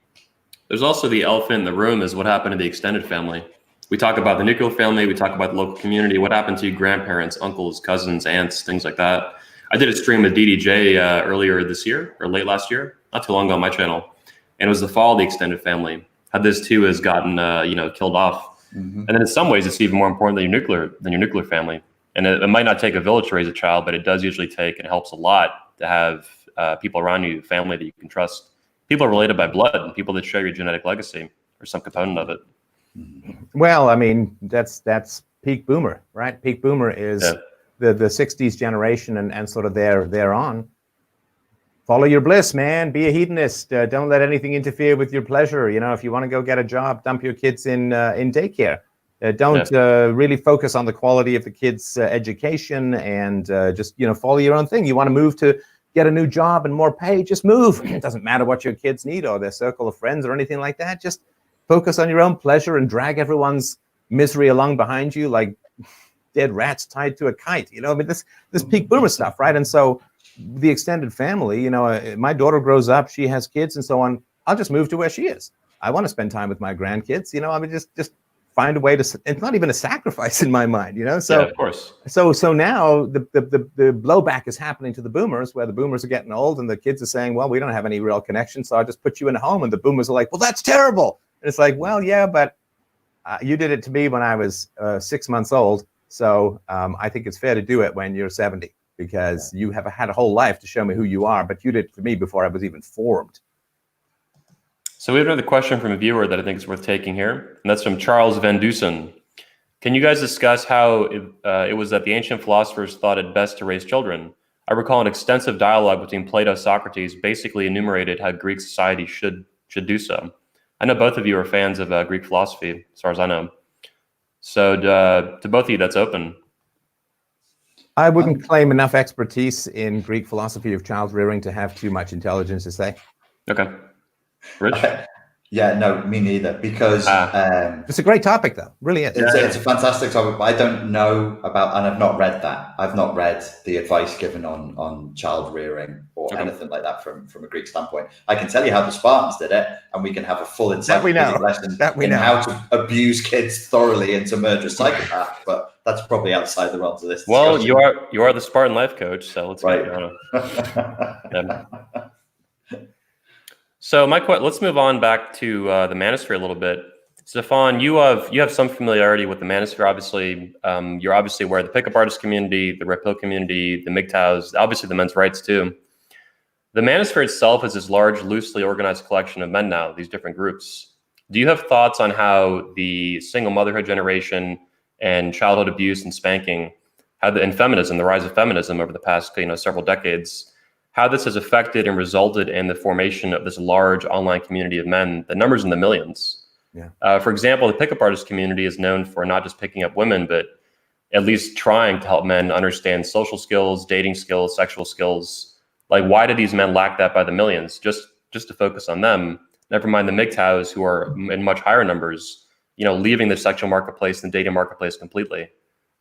There's also the elephant in the room is what happened to the extended family. We talk about the nuclear family. We talk about the local community. What happened to grandparents, uncles, cousins, aunts, things like that. I did a stream with DDJ earlier this year or late last year, not too long ago on my channel. And it was the fall of the extended family. How this too has gotten, killed off. Mm-hmm. And then in some ways, it's even more important than your nuclear family. And it might not take a village to raise a child, but it does usually take, and it helps a lot to have people around you, family that you can trust. People are related by blood and people that share your genetic legacy or some component of it. Well, I mean, that's peak boomer, right? Peak boomer is the 60s generation and sort of thereon. Follow your bliss, man. Be a hedonist. Don't let anything interfere with your pleasure. If you want to go get a job, dump your kids in daycare. Don't really focus on the quality of the kids' education and just follow your own thing. You want to move to get a new job and more pay, just move. It doesn't matter what your kids need or their circle of friends or anything like that. Just focus on your own pleasure and drag everyone's misery along behind you like dead rats tied to a kite. This peak boomer stuff, right? And so the extended family, my daughter grows up, she has kids and so on. I'll just move to where she is. I want to spend time with my grandkids. Just find a way to, it's not even a sacrifice in my mind, you know? So, yeah, of course. So now the blowback is happening to the boomers, where the boomers are getting old and the kids are saying, well, we don't have any real connection, so I'll just put you in a home. And the boomers are like, well, that's terrible. And it's like, well, yeah, but you did it to me when I was 6 months old. So I think it's fair to do it when you're 70, because you have had a whole life to show me who you are, but you did it for me before I was even formed. So we have another question from a viewer that I think is worth taking here, and that's from Charles Van Dusen. Can you guys discuss how it was that the ancient philosophers thought it best to raise children? I recall an extensive dialogue between Plato and Socrates basically enumerated how Greek society should do so. I know both of you are fans of Greek philosophy, as far as I know. So to both of you, that's open. I wouldn't claim enough expertise in Greek philosophy of child rearing to have too much intelligence to say. Okay. Rich? Yeah, no, me neither, because it's a great topic, though. Really is. It's a fantastic topic, but I don't know about, and I've not read that. I've not read the advice given on child rearing or anything like that from a Greek standpoint. I can tell you how the Spartans did it, and we can have a full encyclopedic lesson in how to abuse kids thoroughly into murderous psychopath. But that's probably outside the realms of this discussion. Well, you are the Spartan life coach, so let's get on. So let's move on back to the manosphere a little bit. Stefan, you have some familiarity with the manosphere. Obviously, you're obviously aware of the pickup artist community, the red pill community, the MGTOWs, obviously the men's rights too. The manosphere itself is this large, loosely organized collection of men now, these different groups. Do you have thoughts on how the single motherhood generation and childhood abuse and spanking, and feminism, the rise of feminism over the past several decades, how this has affected and resulted in the formation of this large online community of men, the numbers in the millions? Yeah. For example, the pickup artist community is known for not just picking up women, but at least trying to help men understand social skills, dating skills, sexual skills. Like, why do these men lack that by the millions? Just to focus on them. Never mind the MGTOWs, who are in much higher numbers, leaving the sexual marketplace and dating marketplace completely.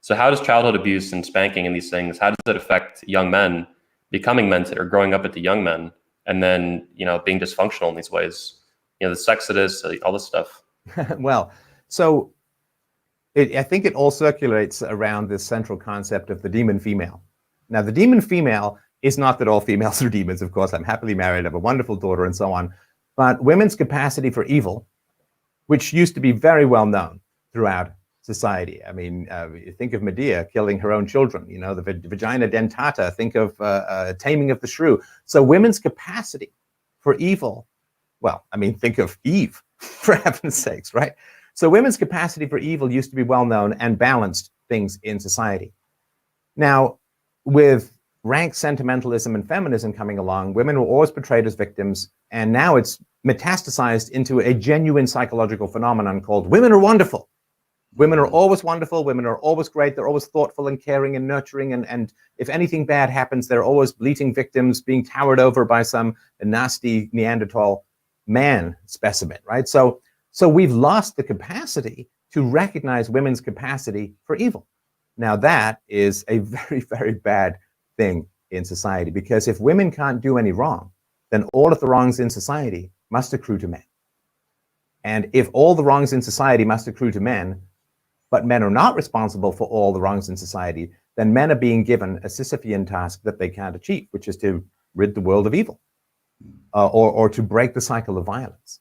So how does childhood abuse and spanking and these things, how does it affect young men becoming men or growing up into young men, and then, being dysfunctional in these ways, the sexodus, all this stuff? Well, so I think it all circulates around this central concept of the demon female. Now, the demon female is not that all females are demons. Of course, I'm happily married, I have a wonderful daughter and so on. But women's capacity for evil, which used to be very well known throughout society. I mean, think of Medea killing her own children, the vagina dentata, think of taming of the shrew. So women's capacity for evil, think of Eve, for heaven's sakes, right? So women's capacity for evil used to be well known and balanced things in society. Now, with rank sentimentalism and feminism coming along, women were always portrayed as victims, and now it's metastasized into a genuine psychological phenomenon called women are wonderful. Women are always wonderful. Women are always great. They're always thoughtful and caring and nurturing. And if anything bad happens, they're always bleating victims, being towered over by some nasty Neanderthal man specimen, right? So we've lost the capacity to recognize women's capacity for evil. Now, that is a very, very bad thing in society, because if women can't do any wrong, then all of the wrongs in society must accrue to men. And if all the wrongs in society must accrue to men, but men are not responsible for all the wrongs in society, then men are being given a Sisyphean task that they can't achieve, which is to rid the world of evil, or to break the cycle of violence.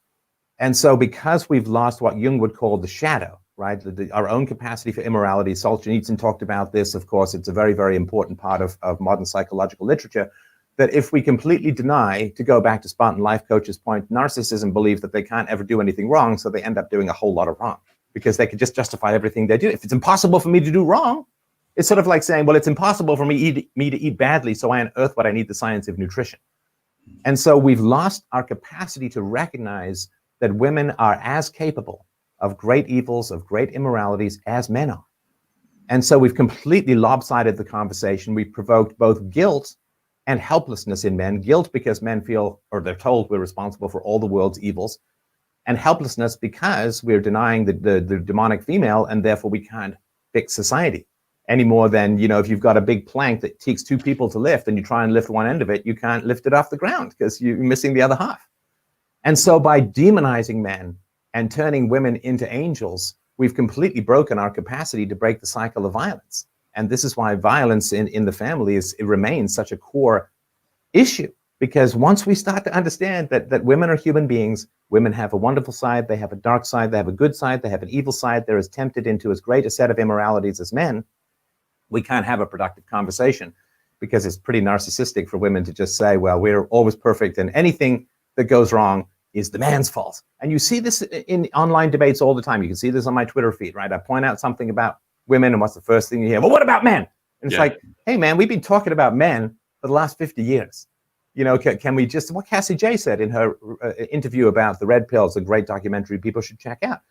And so because we've lost what Jung would call the shadow, right, our own capacity for immorality, Solzhenitsyn talked about this, of course, it's a very, very important part of modern psychological literature, that if we completely deny, to go back to Spartan life coach's point, narcissism believes that they can't ever do anything wrong, so they end up doing a whole lot of wrong, because they could just justify everything they do. If it's impossible for me to do wrong, it's sort of like saying, well, it's impossible for me to eat badly, so I unearth what I need, the science of nutrition. And so we've lost our capacity to recognize that women are as capable of great evils, of great immoralities as men are. And so we've completely lopsided the conversation. We've provoked both guilt and helplessness in men. Guilt because men feel, or they're told, we're responsible for all the world's evils, and helplessness because we're denying the demonic female, and therefore we can't fix society any more than, if you've got a big plank that takes two people to lift and you try and lift one end of it, you can't lift it off the ground because you're missing the other half. And so by demonizing men and turning women into angels, we've completely broken our capacity to break the cycle of violence. And this is why violence in the family it remains such a core issue. Because once we start to understand that women are human beings, women have a wonderful side, they have a dark side, they have a good side, they have an evil side, they're as tempted into as great a set of immoralities as men, we can't have a productive conversation, because it's pretty narcissistic for women to just say, well, we're always perfect and anything that goes wrong is the man's fault. And you see this in online debates all the time. You can see this on my Twitter feed, right? I point out something about women and what's the first thing you hear? Well, what about men? And it's like, hey man, we've been talking about men for the last 50 years. You know, can we just, what Cassie J said in her interview about the red pills, a great documentary people should check out.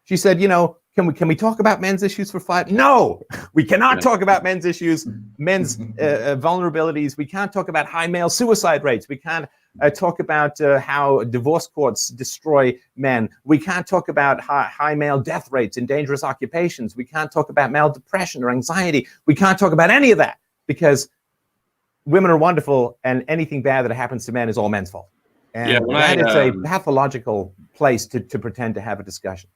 She said, you know, can we talk about men's issues for 5? No, we cannot talk about men's issues, men's vulnerabilities. We can't talk about high male suicide rates. We can't talk about how divorce courts destroy men. We can't talk about high male death rates in dangerous occupations. We can't talk about male depression or anxiety. We can't talk about any of that, because women are wonderful and anything bad that happens to men is all men's fault. And that is a pathological place to pretend to have a discussion.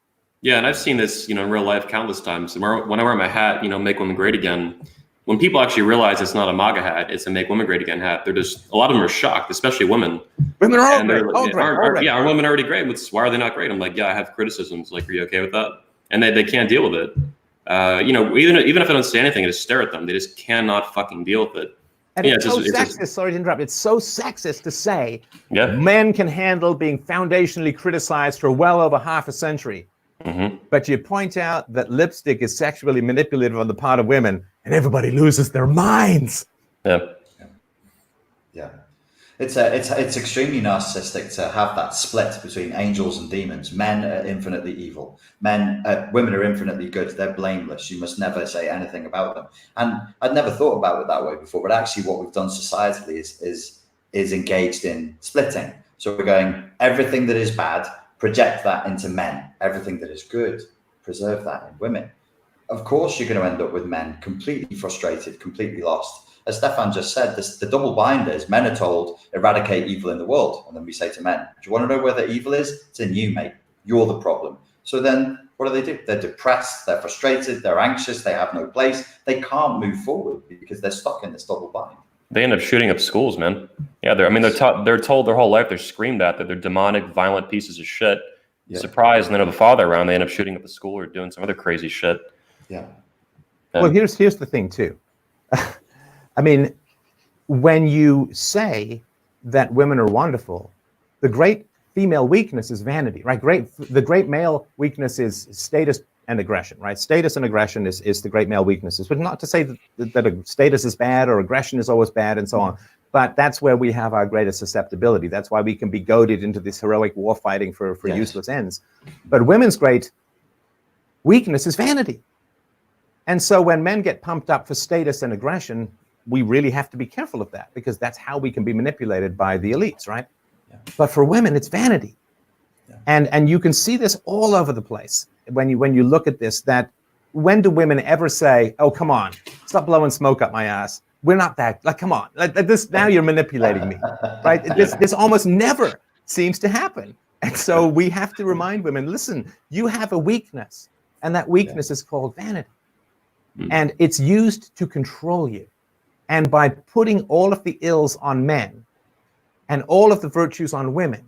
Yeah, and I've seen this, in real life countless times. When I wear my hat, make women great again, when people actually realize it's not a MAGA hat, it's a make women great again hat, they're just, a lot of them are shocked, especially women. Women are all great. Yeah, are women already great? Why are they not great? I'm like, yeah, I have criticisms. Like, are you okay with that? And they can't deal with it. Even if I don't say anything, I just stare at them. They just cannot fucking deal with it. And it's so sexist, sorry to interrupt, it's so sexist to say men can handle being foundationally criticized for well over half a century. Mm-hmm. But you point out that lipstick is sexually manipulative on the part of women, and everybody loses their minds. Yeah. It's extremely narcissistic to have that split between angels and demons. Men are infinitely evil. Women are infinitely good. They're blameless. You must never say anything about them. And I'd never thought about it that way before. But actually, what we've done societally is engaged in splitting. So we're going, everything that is bad, project that into men. Everything that is good, preserve that in women. Of course, you're going to end up with men completely frustrated, completely lost. As Stefan just said, the double bind is men are told, eradicate evil in the world. And then we say to men, do you want to know where the evil is? It's in you, mate. You're the problem. So then what do? They're depressed, they're frustrated, they're anxious, they have no place. They can't move forward because they're stuck in this double bind. They end up shooting up schools, man. Yeah, they're told their whole life, they're screamed at that they're demonic, violent pieces of shit. Yeah. Surprised, and then have a father around, they end up shooting up the school or doing some other crazy shit. Yeah. Well, here's the thing too. I mean, when you say that women are wonderful, the great female weakness is vanity, right? The great male weakness is status and aggression, right? Status and aggression is the great male weaknesses, but not to say that status is bad or aggression is always bad and so on. But that's where we have our greatest susceptibility. That's why we can be goaded into this heroic war fighting for useless ends. But women's great weakness is vanity. And so when men get pumped up for status and aggression, we really have to be careful of that, because that's how we can be manipulated by the elites, right? Yeah. But for women, it's vanity. Yeah. And you can see this all over the place when you look at this, that when do women ever say, oh, come on, stop blowing smoke up my ass. We're not that, like, come on, like this, now you're manipulating me, right? This almost never seems to happen. And so we have to remind women, listen, you have a weakness, and that weakness is called vanity. And it's used to control you. And by putting all of the ills on men and all of the virtues on women,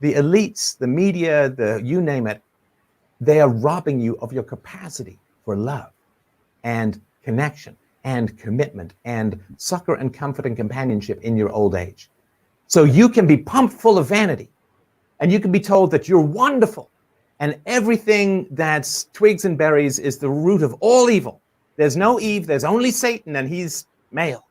the elites, the media, you name it, they are robbing you of your capacity for love and connection and commitment and succor and comfort and companionship in your old age. So you can be pumped full of vanity, and you can be told that you're wonderful and everything that's twigs and berries is the root of all evil. There's no Eve, there's only Satan, and he's male.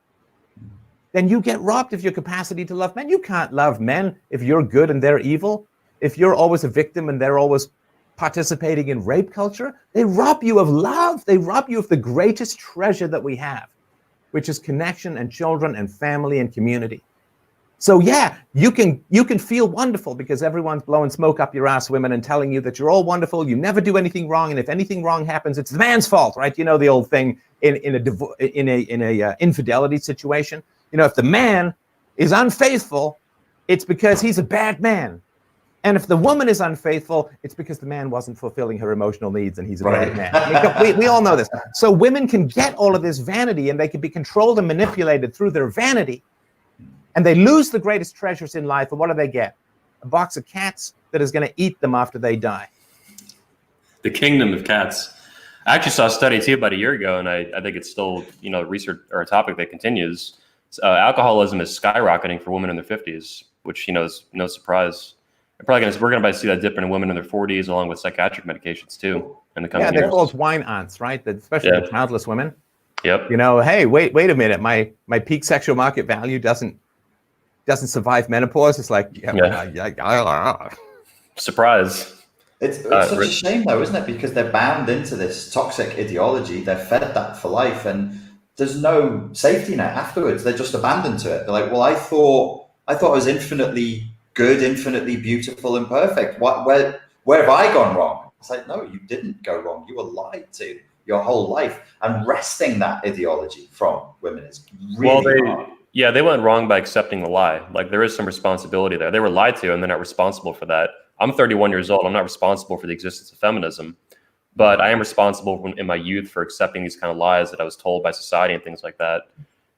Then you get robbed of your capacity to love men. You can't love men if you're good and they're evil. If you're always a victim and they're always participating in rape culture, they rob you of love. They rob you of the greatest treasure that we have, which is connection and children and family and community. So yeah, you can feel wonderful because everyone's blowing smoke up your ass, women, and telling you that you're all wonderful, you never do anything wrong, and if anything wrong happens, it's the man's fault, right? You know the old thing in a infidelity situation. You know, if the man is unfaithful, it's because he's a bad man. And if the woman is unfaithful, it's because the man wasn't fulfilling her emotional needs and he's a bad man. I mean, we all know this. So women can get all of this vanity and they can be controlled and manipulated through their vanity. And they lose the greatest treasures in life. And what do they get? A box of cats that is going to eat them after they die. The kingdom of cats. I actually saw a study too about a year ago, and I think it's still, research or a topic that continues. Alcoholism is skyrocketing for women in their 50s, which, is no surprise. We're going to see that dip in women in their 40s, along with psychiatric medications too, in the coming years. Yeah, they're called wine aunts, right? Especially the childless women. Yep. Hey, wait a minute, my peak sexual market value doesn't survive menopause. It's like, surprise. It's such a shame, though, isn't it? Because they're bound into this toxic ideology. They're fed that for life, and there's no safety net afterwards. They're just abandoned to it. They're like, well, I thought it was infinitely good, infinitely beautiful and perfect. Where have I gone wrong? It's like, no, you didn't go wrong. You were lied to your whole life. And wresting that ideology from women is really hard. Yeah, they went wrong by accepting the lie. Like, there is some responsibility there. They were lied to, and they're not responsible for that. I'm 31 years old. I'm not responsible for the existence of feminism, but I am responsible in my youth for accepting these kind of lies that I was told by society and things like that.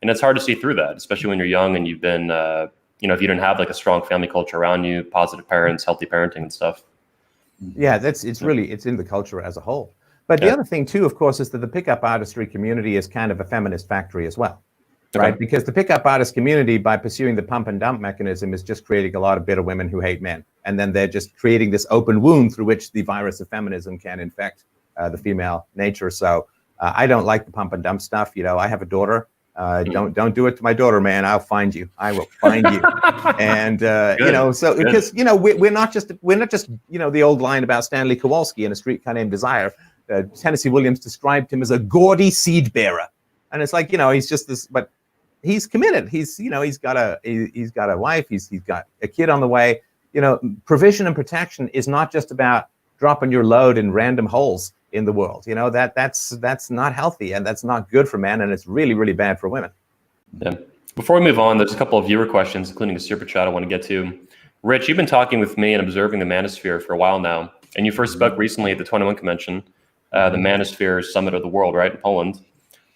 And it's hard to see through that, especially when you're young and you've been, if you didn't have like a strong family culture around you, positive parents, healthy parenting and stuff. Yeah, it's in the culture as a whole. But the other thing too, of course, is that the pickup artistry community is kind of a feminist factory as well. Right, because the pickup artist community, by pursuing the pump and dump mechanism, is just creating a lot of bitter women who hate men, and then they're just creating this open wound through which the virus of feminism can infect the female nature. So I don't like the pump and dump stuff. I have a daughter. Don't do it to my daughter, man. I'll find you. I will find you. And so because we're not just the old line about Stanley Kowalski in A Streetcar Named Desire. Tennessee Williams described him as a gaudy seed bearer, and it's like he's just this, but he's committed. He's got a wife. He's got a kid on the way. Provision and protection is not just about dropping your load in random holes in the world. That's not healthy, and that's not good for men, and it's really, really bad for women. Yeah. Before we move on, there's a couple of viewer questions, including a super chat I want to get to. Rich, you've been talking with me and observing the manosphere for a while now, and you first spoke recently at the 21 Convention, the Manosphere Summit of the World, right, in Poland.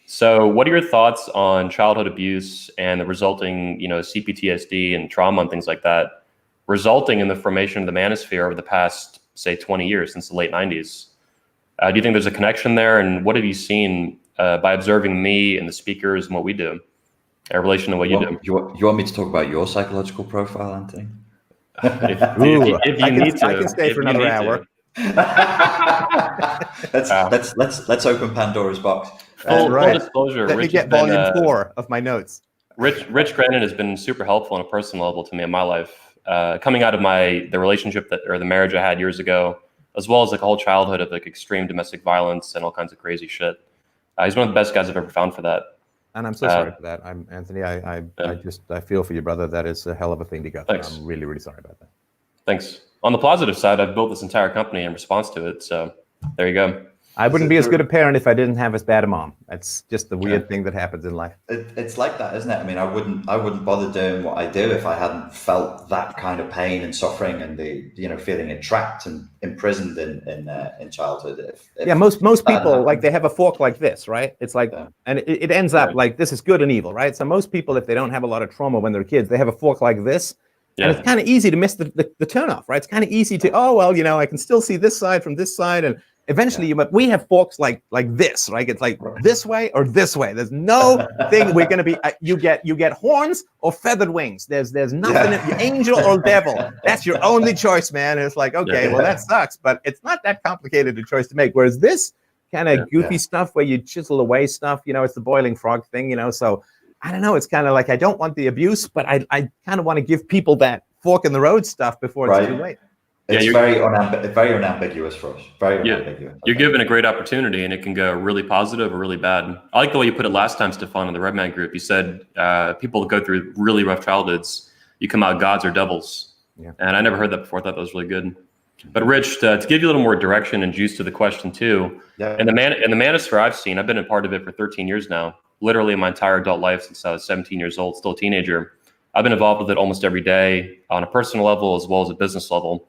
So what are your thoughts on childhood abuse and the resulting, CPTSD and trauma and things like that, resulting in the formation of the manosphere over the past, say, 20 years, since the late 90s? Do you think there's a connection there? And what have you seen by observing me and the speakers and what we do in relation to what you do? You want me to talk about your psychological profile, Anthony? If you need to. I can stay for another hour. Let's open Pandora's box. Full disclosure. Let me get volume 4 of my notes. Rich Grannon has been super helpful on a personal level to me in my life, coming out of the relationship or the marriage I had years ago, as well as like a whole childhood of like extreme domestic violence and all kinds of crazy shit. He's one of the best guys I've ever found for that. And I'm so sorry for that. Anthony. I feel for you, brother. That is a hell of a thing to go through. I'm really, really sorry about that. Thanks. On the positive side, I've built this entire company in response to it. So there you go. I wouldn't be as good a parent if I didn't have as bad a mom. That's just the weird thing that happens in life. It's like that, isn't it? I mean, I wouldn't bother doing what I do if I hadn't felt that kind of pain and suffering and the feeling trapped and imprisoned in childhood. Most people like they have a fork like this, right? It's like, and it ends up like this is good and evil, right? So most people, if they don't have a lot of trauma when they're kids, they have a fork like this. And it's kind of easy to miss the turnoff, right? It's kind of easy to, I can still see this side from this side, and eventually we have forks like this, right? It's like this way or this way. There's no thing we're going to be. You get horns or feathered wings. There's nothing. Angel or devil. That's your only choice, man. And it's like, okay, well that sucks, but it's not that complicated a choice to make. Whereas this kind of goofy stuff where you chisel away stuff, it's the boiling frog thing, So I don't know. It's kind of like I don't want the abuse, but I kind of want to give people that fork in the road stuff before it's too late. It's very unambiguous for us. Very unambiguous. You're given a great opportunity, and it can go really positive or really bad. I like the way you put it last time, Stefan, in the Redman group. You said people go through really rough childhoods, you come out gods or devils. Yeah. And I never heard that before. I thought that was really good. But Rich, to give you a little more direction and juice to the question too, in the manosphere I've seen, I've been a part of it for 13 years now. Literally my entire adult life since I was 17 years old, still a teenager. I've been involved with it almost every day on a personal level as well as a business level.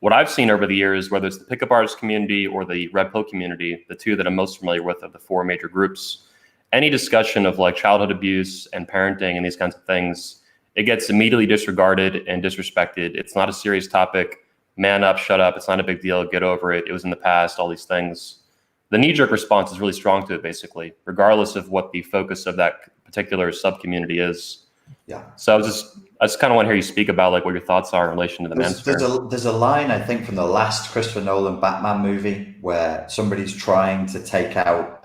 what I've seen over the years, whether it's the pickup artist community or the red pill community, the two that I'm most familiar with of the four major groups, any discussion of like childhood abuse and parenting and these kinds of things, it gets immediately disregarded and disrespected. It's not a serious topic. Man up, shut up. It's not a big deal. Get over it. It was in the past, all these things. The knee-jerk response is really strong to it, basically, regardless of what the focus of that particular sub-community is. Yeah. So I just kind of want to hear you speak about like what your thoughts are in relation to the manosphere. There's a line, I think, from the last Christopher Nolan Batman movie where somebody's trying to take out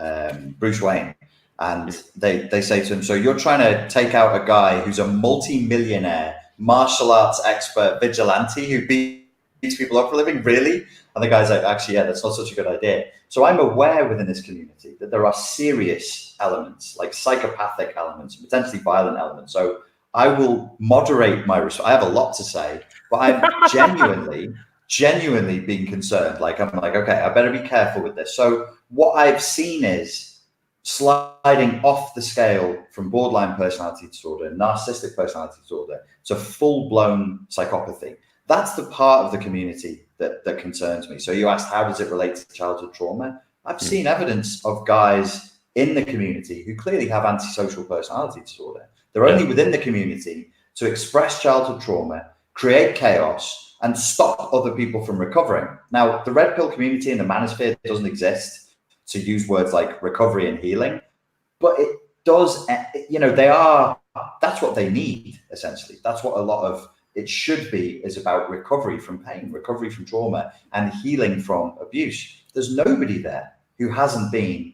Bruce Wayne. And they say to him, so you're trying to take out a guy who's a multi-millionaire, martial arts expert, vigilante who beats people up for a living, really? And the guy's like, actually, yeah, that's not such a good idea. So I'm aware within this community that there are serious elements, like psychopathic elements, potentially violent elements. So I will moderate my response. I have a lot to say, but I'm genuinely being concerned. I'm like, okay, I better be careful with this. So what I've seen is sliding off the scale from borderline personality disorder, narcissistic personality disorder, to full-blown psychopathy. That's the part of the community that concerns me. So you asked, how does it relate to childhood trauma? I've seen evidence of guys in the community who clearly have antisocial personality disorder. They're only within the community to express childhood trauma, create chaos, and stop other people from recovering. Now, the red pill community in the manosphere doesn't exist, to use words like recovery and healing, but it does, that's what they need, essentially. That's what a lot of it should be, is about recovery from pain, recovery from trauma, and healing from abuse. There's nobody there who hasn't been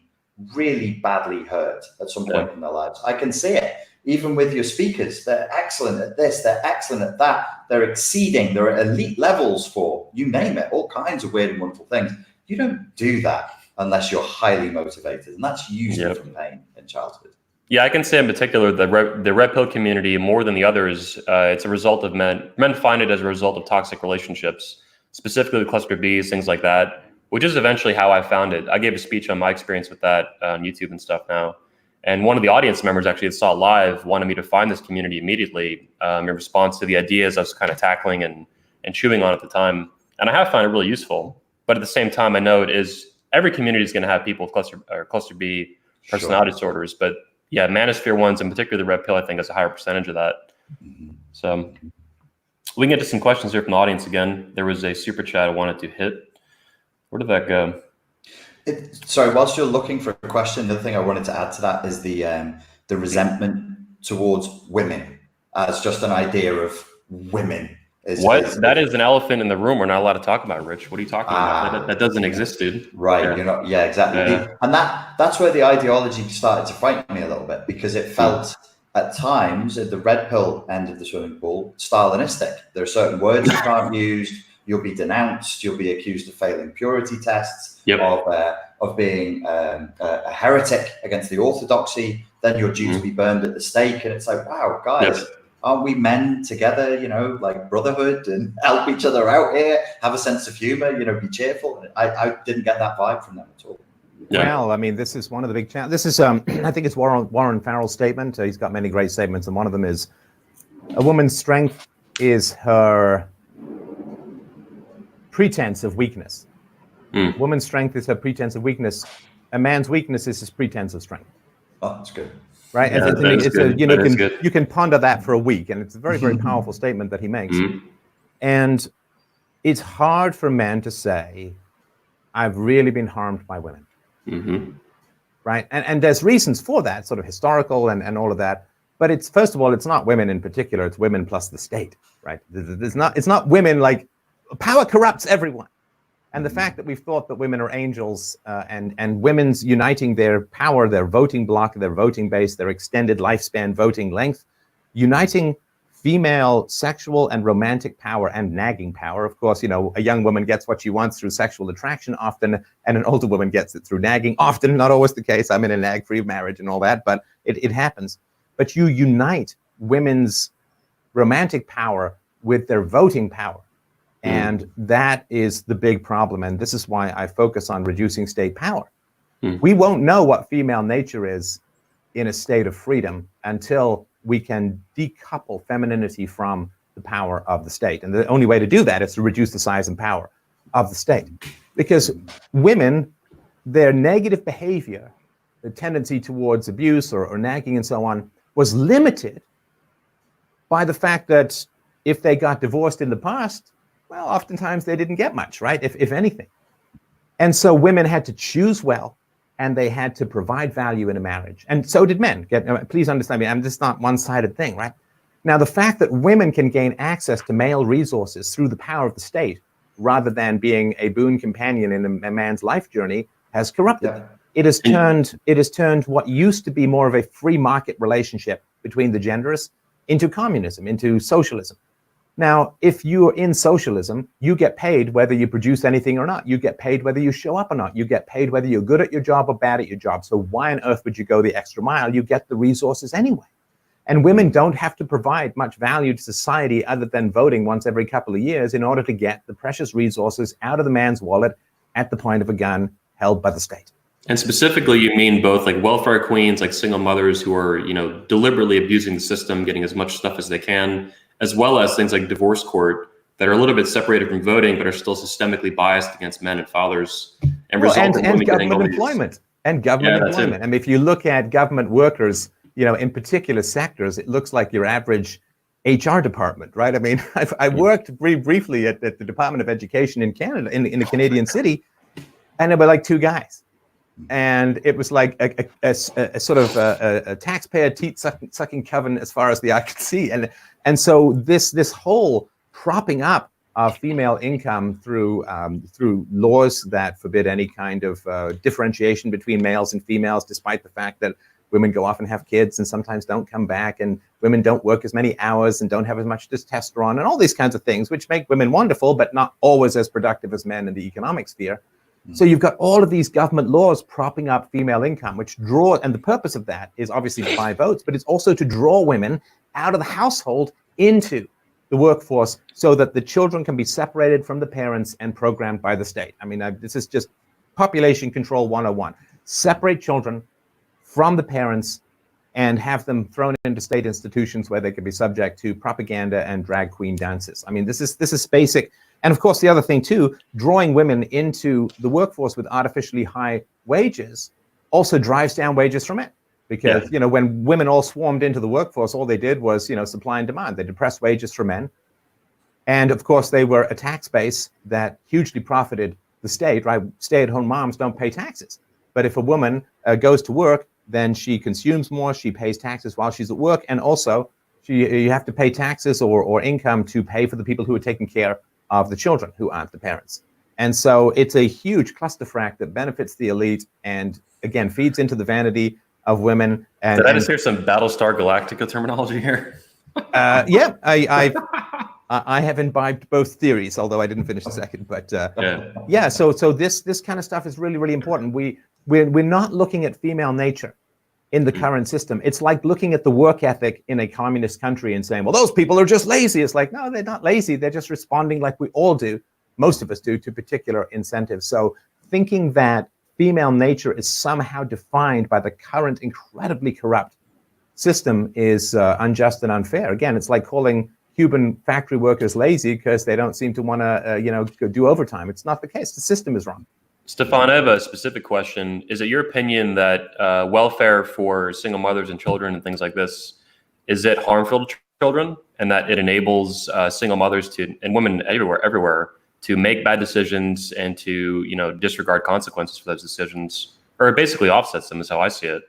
really badly hurt at some point in their lives. I can see it. Even with your speakers, they're excellent at this, they're excellent at that, they're at elite levels for, you name it, all kinds of weird and wonderful things. You don't do that unless you're highly motivated, and that's usually from pain in childhood. Yeah, I can say in particular the red pill community, more than the others, it's a result of men. Men find it as a result of toxic relationships, specifically cluster Bs, things like that, which is eventually how I found it. I gave a speech on my experience with that on YouTube and stuff now. And one of the audience members actually that saw it live wanted me to find this community immediately in response to the ideas I was kind of tackling and chewing on at the time. And I have found it really useful. But at the same time, I know every community is going to have people with cluster B personality disorders. But yeah, manosphere ones, in particular the red pill, I think has a higher percentage of that. So we can get to some questions here from the audience again. There was a super chat I wanted to hit. Where did that go? Sorry, whilst you're looking for a question, the other thing I wanted to add to that is the resentment towards women as just an idea of women. That is an elephant in the room we're not allowed to talk about, Rich. What are you talking about? That doesn't exist, dude. Right. Yeah. Exactly. Yeah. And that's where the ideology started to frighten me a little bit, because it felt at times at the red pill end of the swimming pool Stalinistic. There are certain words you can't use. You'll be denounced. You'll be accused of failing purity tests, of being a heretic against the orthodoxy. Then you're due to be burned at the stake. And it's like, wow, guys, aren't we men together, like brotherhood, and help each other out here, have a sense of humor, be cheerful. I didn't get that vibe from them at all. Yeah. Well, I mean, this is one of the big challenges. This is, I think it's Warren Farrell's statement. He's got many great statements. And one of them is, a woman's strength is her pretense of weakness. Woman's strength is her pretense of weakness. A man's weakness is his pretense of strength. Oh, that's good. Right? You can ponder that for a week, and it's a very, very powerful statement that he makes. And it's hard for men to say, I've really been harmed by women. Right? And there's reasons for that, sort of historical and all of that. But it's, first of all, it's not women in particular, it's women plus the state, right? It's not women, like, power corrupts everyone. And the fact that we've thought that women are angels and women's uniting their power, their voting block, their voting base, their extended lifespan voting length, uniting female sexual and romantic power and nagging power. Of course, a young woman gets what she wants through sexual attraction often, and an older woman gets it through nagging. Often, not always the case. I'm in a nag-free marriage and all that, but it happens. But you unite women's romantic power with their voting power. And that is the big problem. And this is why I focus on reducing state power. We won't know what female nature is in a state of freedom until we can decouple femininity from the power of the state. And the only way to do that is to reduce the size and power of the state. Because women, their negative behavior, the tendency towards abuse or nagging and so on, was limited by the fact that if they got divorced in the past, well, oftentimes they didn't get much, right? If anything. And so women had to choose well, and they had to provide value in a marriage. And so did men. Please understand me, I'm just not one-sided thing, right? Now, the fact that women can gain access to male resources through the power of the state, rather than being a boon companion in a man's life journey, has corrupted them. It has turned what used to be more of a free market relationship between the genders into communism, into socialism. Now, if you're in socialism, you get paid whether you produce anything or not. You get paid whether you show up or not. You get paid whether you're good at your job or bad at your job. So why on earth would you go the extra mile? You get the resources anyway. And women don't have to provide much value to society other than voting once every couple of years in order to get the precious resources out of the man's wallet at the point of a gun held by the state. And specifically, you mean both like welfare queens, like single mothers who are, deliberately abusing the system, getting as much stuff as they can, as well as things like divorce court that are a little bit separated from voting, but are still systemically biased against men and fathers, and result in women getting all these. And government employment. I mean, if you look at government workers, in particular sectors, it looks like your average HR department, right? I mean, I worked briefly at the Department of Education in Canada, in a Canadian city, and there were like two guys. And it was like a sort of a taxpayer teat-sucking coven as far as the eye could see. And so this whole propping up of female income through laws that forbid any kind of differentiation between males and females, despite the fact that women go off and have kids and sometimes don't come back, and women don't work as many hours and don't have as much testosterone, and all these kinds of things, which make women wonderful, but not always as productive as men in the economic sphere. So you've got all of these government laws propping up female income, which and the purpose of that is obviously to buy votes, but it's also to draw women out of the household into the workforce so that the children can be separated from the parents and programmed by the state. I mean, this is just population control 101. Separate children from the parents and have them thrown into state institutions where they can be subject to propaganda and drag queen dances. I mean, this is basic. And of course, the other thing too, drawing women into the workforce with artificially high wages also drives down wages for men. Because, when women all swarmed into the workforce, all they did was, supply and demand. They depressed wages for men. And of course, they were a tax base that hugely profited the state, right? Stay-at-home moms don't pay taxes. But if a woman goes to work, then she consumes more, she pays taxes while she's at work. And also, you have to pay taxes or income to pay for the people who are taking care of the children who aren't the parents. And so it's a huge clusterfuck that benefits the elite and, again, feeds into the vanity of women. And, Did I just hear some Battlestar Galactica terminology here? Yeah, I have imbibed both theories, although I didn't finish the second. But so this kind of stuff is really, really important. We're not looking at female nature in the current system. It's like looking at the work ethic in a communist country and saying, well, those people are just lazy. It's like, no, they're not lazy. They're just responding like we all do, most of us do, to particular incentives. So thinking that female nature is somehow defined by the current incredibly corrupt system is unjust and unfair. Again, it's like calling Cuban factory workers lazy because they don't seem to want to, go do overtime. It's not the case. The system is wrong. Stefan, I have a specific question. Is it your opinion that welfare for single mothers and children and things like this, is it harmful to children, and that it enables single mothers and women everywhere to make bad decisions and to disregard consequences for those decisions, or it basically offsets them, is how I see it?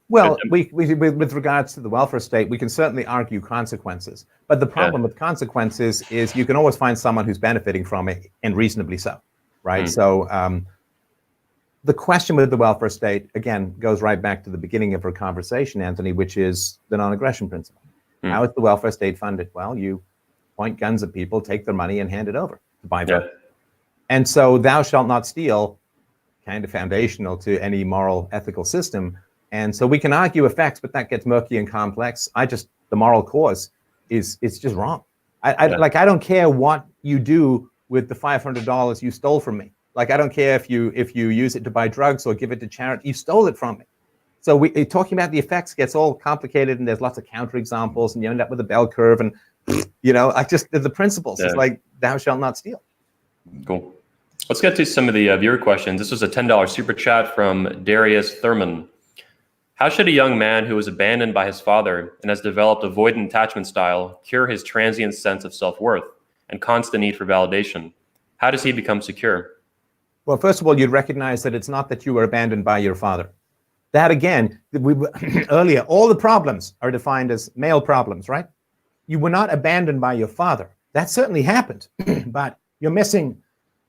Well, with regards to the welfare state, we can certainly argue consequences. But the problem with consequences is you can always find someone who's benefiting from it, and reasonably so. Right. So the question with the welfare state, again, goes right back to the beginning of our conversation, Anthony, which is the non-aggression principle. How is the welfare state funded? Well, you point guns at people, take their money, and hand it over to buy vote. And so thou shalt not steal, kind of foundational to any moral, ethical system. And so we can argue effects, but that gets murky and complex. The moral cause is just wrong. I don't care what you do with the $500 you stole from me. Like, I don't care if you use it to buy drugs or give it to charity, you stole it from me. So talking about the effects gets all complicated, and there's lots of counterexamples, and you end up with a bell curve. And I just, the principles. It's like, thou shalt not steal. Cool. Let's get to some of the viewer questions. This was a $10 super chat from Darius Thurman. How should a young man who was abandoned by his father and has developed avoidant attachment style cure his transient sense of self-worth and constant need for validation? How does he become secure? Well, first of all, you'd recognize that it's not that you were abandoned by your father. That, again, earlier, all the problems are defined as male problems, right? You were not abandoned by your father. That certainly happened, but you're missing,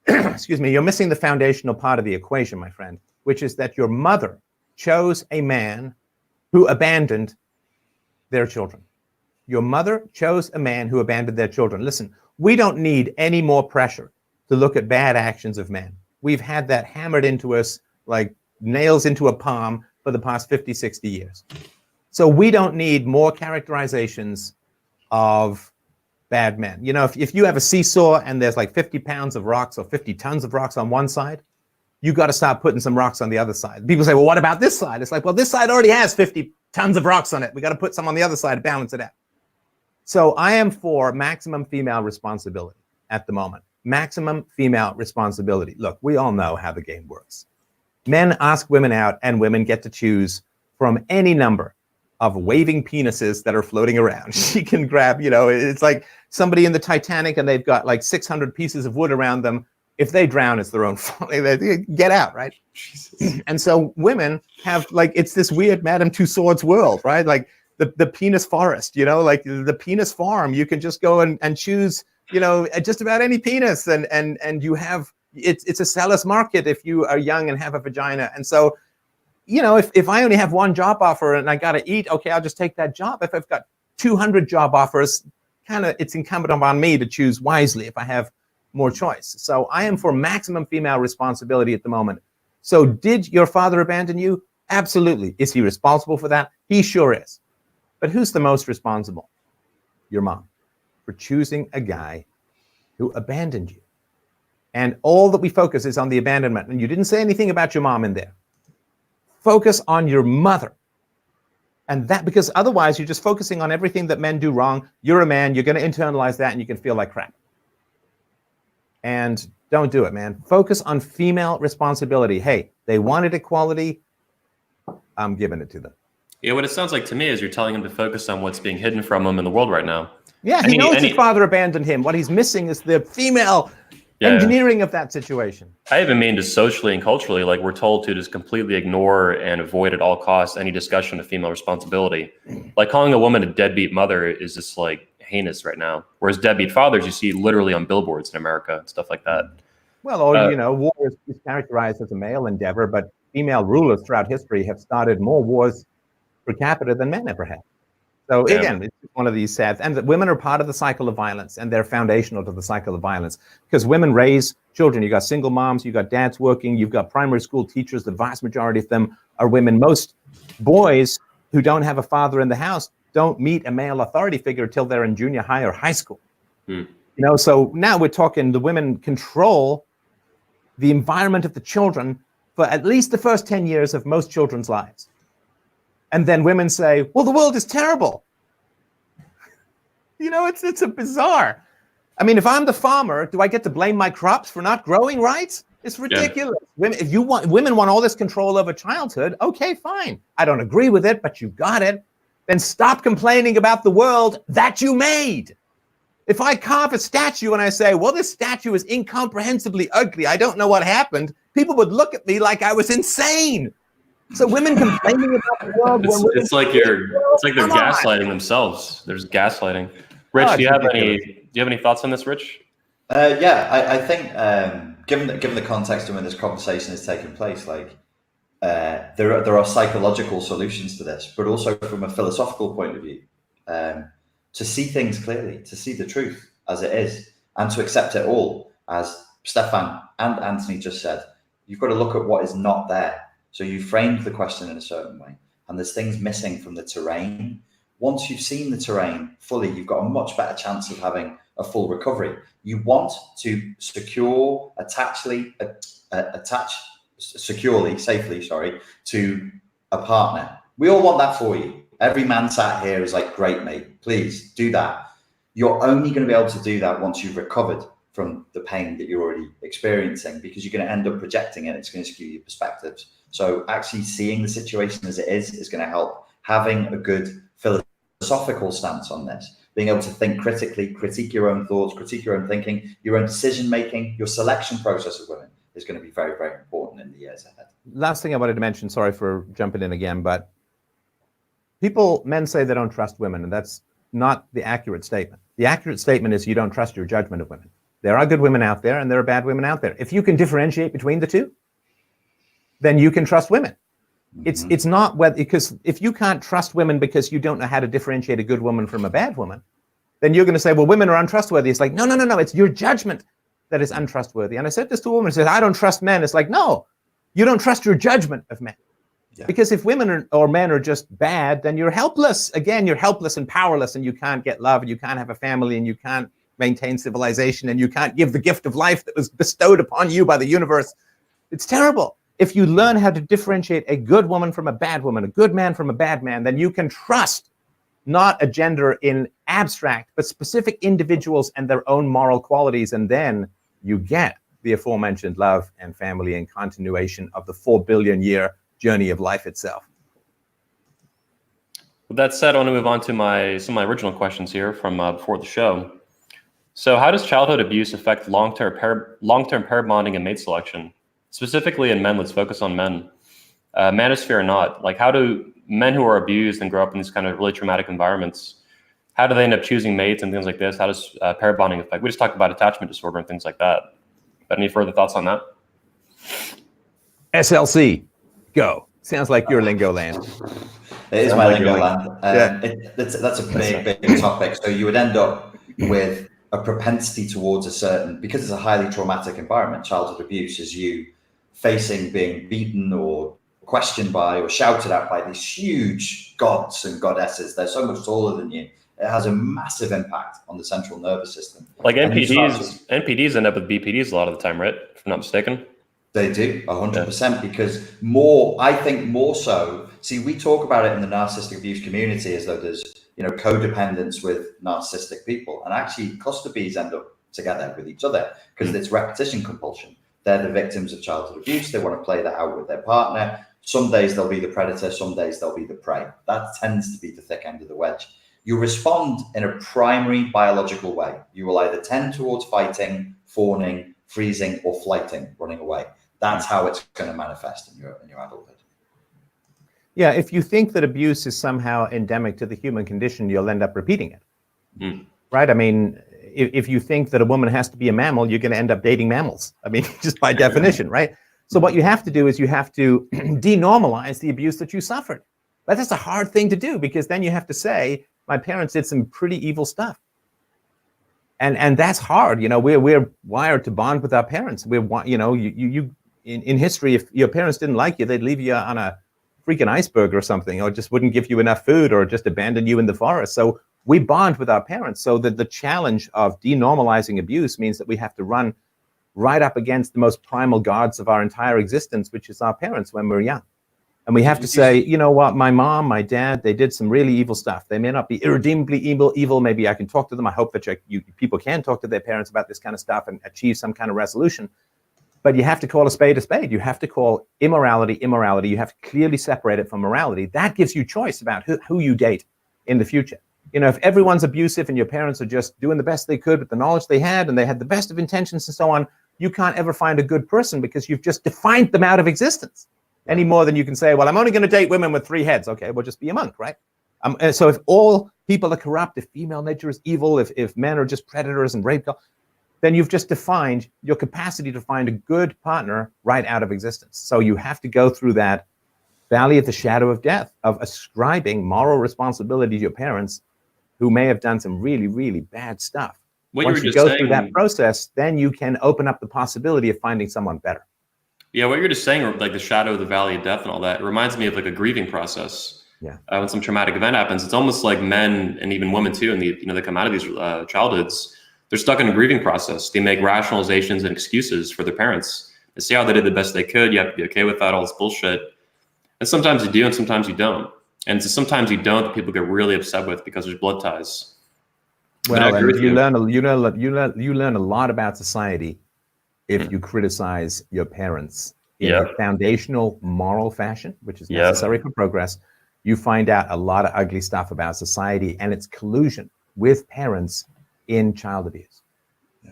you're missing the foundational part of the equation, my friend, which is that your mother chose a man who abandoned their children. Your mother chose a man who abandoned their children. Listen, we don't need any more pressure to look at bad actions of men. We've had that hammered into us like nails into a palm for the past 50, 60 years. So we don't need more characterizations of bad men. If you have a seesaw and there's like 50 pounds of rocks or 50 tons of rocks on one side, you got to start putting some rocks on the other side. People say, well, what about this side? It's like, well, this side already has 50 tons of rocks on it. We got to put some on the other side to balance it out. So I am for maximum female responsibility at the moment. Maximum female responsibility. Look, we all know how the game works. Men ask women out and women get to choose from any number of waving penises that are floating around. She can grab, it's like somebody in the Titanic and they've got like 600 pieces of wood around them. If they drown, it's their own fault. They get out, right? Jesus. And so women have it's this weird Madame Tussauds world, right? Like the penis forest, like the penis farm. You can just go and choose, just about any penis, and you have it's a seller's market if you are young and have a vagina. And so, if I only have one job offer and I got to eat, okay, I'll just take that job. If I've got 200 job offers, it's incumbent upon me to choose wisely if I have more choice. So I am for maximum female responsibility at the moment. So did your father abandon you? Absolutely. Is he responsible for that? He sure is. But who's the most responsible? Your mom, for choosing a guy who abandoned you. And all that we focus is on the abandonment. And you didn't say anything about your mom in there. Focus on your mother. And that, because otherwise you're just focusing on everything that men do wrong. You're a man, you're going to internalize that and you can feel like crap. And don't do it, man. Focus on female responsibility. Hey, they wanted equality. I'm giving it to them. Yeah, what it sounds like to me is you're telling him to focus on what's being hidden from him in the world right now. Yeah, he knows his father abandoned him. What he's missing is the female engineering of that situation. I even mean just socially and culturally, like we're told to just completely ignore and avoid at all costs any discussion of female responsibility. Like calling a woman a deadbeat mother is just like heinous right now. Whereas deadbeat fathers you see literally on billboards in America and stuff like that. Well, war is characterized as a male endeavor, but female rulers throughout history have started more wars per capita than men ever have. So again, it's one of these sad, and that women are part of the cycle of violence, and they're foundational to the cycle of violence because women raise children. You got single moms, you got dads working, you've got primary school teachers. The vast majority of them are women. Most boys who don't have a father in the house don't meet a male authority figure until they're in junior high or high school. So now we're talking the women control the environment of the children for at least the first 10 years of most children's lives. And then women say, well, the world is terrible. It's a bizarre. I mean, if I'm the farmer, do I get to blame my crops for not growing right? It's ridiculous. Yeah. Women want all this control over childhood, okay, fine. I don't agree with it, but you got it. Then stop complaining about the world that you made. If I carve a statue and I say, well, this statue is incomprehensibly ugly, I don't know what happened, people would look at me like I was insane. So women complaining about the world. It's like they're gaslighting themselves. There's gaslighting. Rich, do you have any thoughts on this, Rich? I think given the context of when this conversation is taking place, there are psychological solutions to this, but also from a philosophical point of view, to see things clearly, to see the truth as it is, and to accept it all, as Stefan and Anthony just said. You've got to look at what is not there. So you framed the question in a certain way, and there's things missing from the terrain. Once you've seen the terrain fully, you've got a much better chance of having a full recovery. You want to attach securely, safely, to a partner. We all want that for you. Every man sat here is like, great, mate, please do that. you're only going to be able to do that once you've recovered from the pain that you're already experiencing, because you're going to end up projecting it. It's going to skew your perspectives. So actually seeing the situation as it is going to help. Having a good philosophical stance on this, being able to think critically, critique your own thoughts, critique your own thinking, your own decision making, your selection process of women is going to be very, very important in the years ahead. Last thing I wanted to mention, sorry for jumping in again, but men say they don't trust women, and that's not the accurate statement. The accurate statement is you don't trust your judgment of women. There are good women out there and there are bad women out there. If you can differentiate between the two, then you can trust women. Mm-hmm. It's not whether, because if you can't trust women because you don't know how to differentiate a good woman from a bad woman, then you're going to say, well, women are untrustworthy. It's like, no, it's your judgment that is untrustworthy. And I said this to a woman who said, I don't trust men. It's like, no, you don't trust your judgment of men. Yeah. Because if women or men are just bad, then you're helpless. Again, you're helpless and powerless, and you can't get love, and you can't have a family, and you can't maintain civilization, and you can't give the gift of life that was bestowed upon you by the universe. It's terrible. If you learn how to differentiate a good woman from a bad woman, a good man from a bad man, then you can trust not a gender in abstract, but specific individuals and their own moral qualities, and then you get the aforementioned love and family and continuation of the 4 billion year journey of life itself. With that said, I want to move on to some of my original questions here from before the show. So how does childhood abuse affect long-term pair bonding and mate selection? Specifically in men, let's focus on men. Manosphere or not, like how do men who are abused and grow up in these kind of really traumatic environments, how do they end up choosing mates and things like this? How does pair bonding affect? We just talked about attachment disorder and things like that. But any further thoughts on that? SLC, go. Sounds like your lingo land. It is my lingo land. That's a big topic. So you would end up with a propensity towards a certain, because it's a highly traumatic environment, childhood abuse is you facing being beaten or questioned by or shouted at by these huge gods and goddesses. They're so much taller than you. It has a massive impact on the central nervous system. Like NPDs end up with BPDs a lot of the time, right? If I'm not mistaken. They do, 100%, because I think more so, see, we talk about it in the narcissistic abuse community as though there's, codependence with narcissistic people. And actually cluster Bs end up together with each other because it's repetition compulsion. They're the victims of childhood abuse. They want to play that out with their partner. Some days they'll be the predator, some days they'll be the prey. That tends to be the thick end of the wedge. You respond in a primary biological way. You will either tend towards fighting, fawning, freezing, or flighting, running away. That's how it's going to manifest in your adulthood. Yeah, if you think that abuse is somehow endemic to the human condition, you'll end up repeating it. Right? I mean, if you think that a woman has to be a mammal, you're going to end up dating mammals. I mean, just by definition, right? So what you have to do is you have to denormalize the abuse that you suffered. But that's a hard thing to do, because then you have to say, my parents did some pretty evil stuff. And that's hard. We're wired to bond with our parents. In history, if your parents didn't like you, they'd leave you on a freaking iceberg or something, or just wouldn't give you enough food, or just abandon you in the forest. So we bond with our parents. So the challenge of denormalizing abuse means that we have to run right up against the most primal gods of our entire existence, which is our parents when we're young. And we have to say, you know what, my mom, my dad, they did some really evil stuff. They may not be irredeemably evil. Maybe I can talk to them. I hope that people can talk to their parents about this kind of stuff and achieve some kind of resolution. But you have to call a spade a spade. You have to call immorality immorality. You have to clearly separate it from morality. That gives you choice about who you date in the future. If everyone's abusive and your parents are just doing the best they could with the knowledge they had, and they had the best of intentions and so on, you can't ever find a good person, because you've just defined them out of existence. Any more than you can say, well, I'm only going to date women with 3 heads. Okay, well, just be a monk, right? So if all people are corrupt, if female nature is evil, if men are just predators and rape, then you've just defined your capacity to find a good partner right out of existence. So you have to go through that valley of the shadow of death, of ascribing moral responsibility to your parents who may have done some really, really bad stuff. Once you go through that process, then you can open up the possibility of finding someone better. Yeah, what you're just saying, like the shadow of the valley of death and all that, it reminds me of like a grieving process. Yeah. When some traumatic event happens, it's almost like men and even women too, and they come out of these childhoods, they're stuck in a grieving process. They make rationalizations and excuses for their parents. They say, oh, they did the best they could. You have to be okay with that, all this bullshit. And sometimes you do, and sometimes you don't. And sometimes you don't, that people get really upset with because there's blood ties. Well, and you learn a lot about society if you criticize your parents in a foundational moral fashion, which is necessary for progress. You find out a lot of ugly stuff about society and its collusion with parents in child abuse.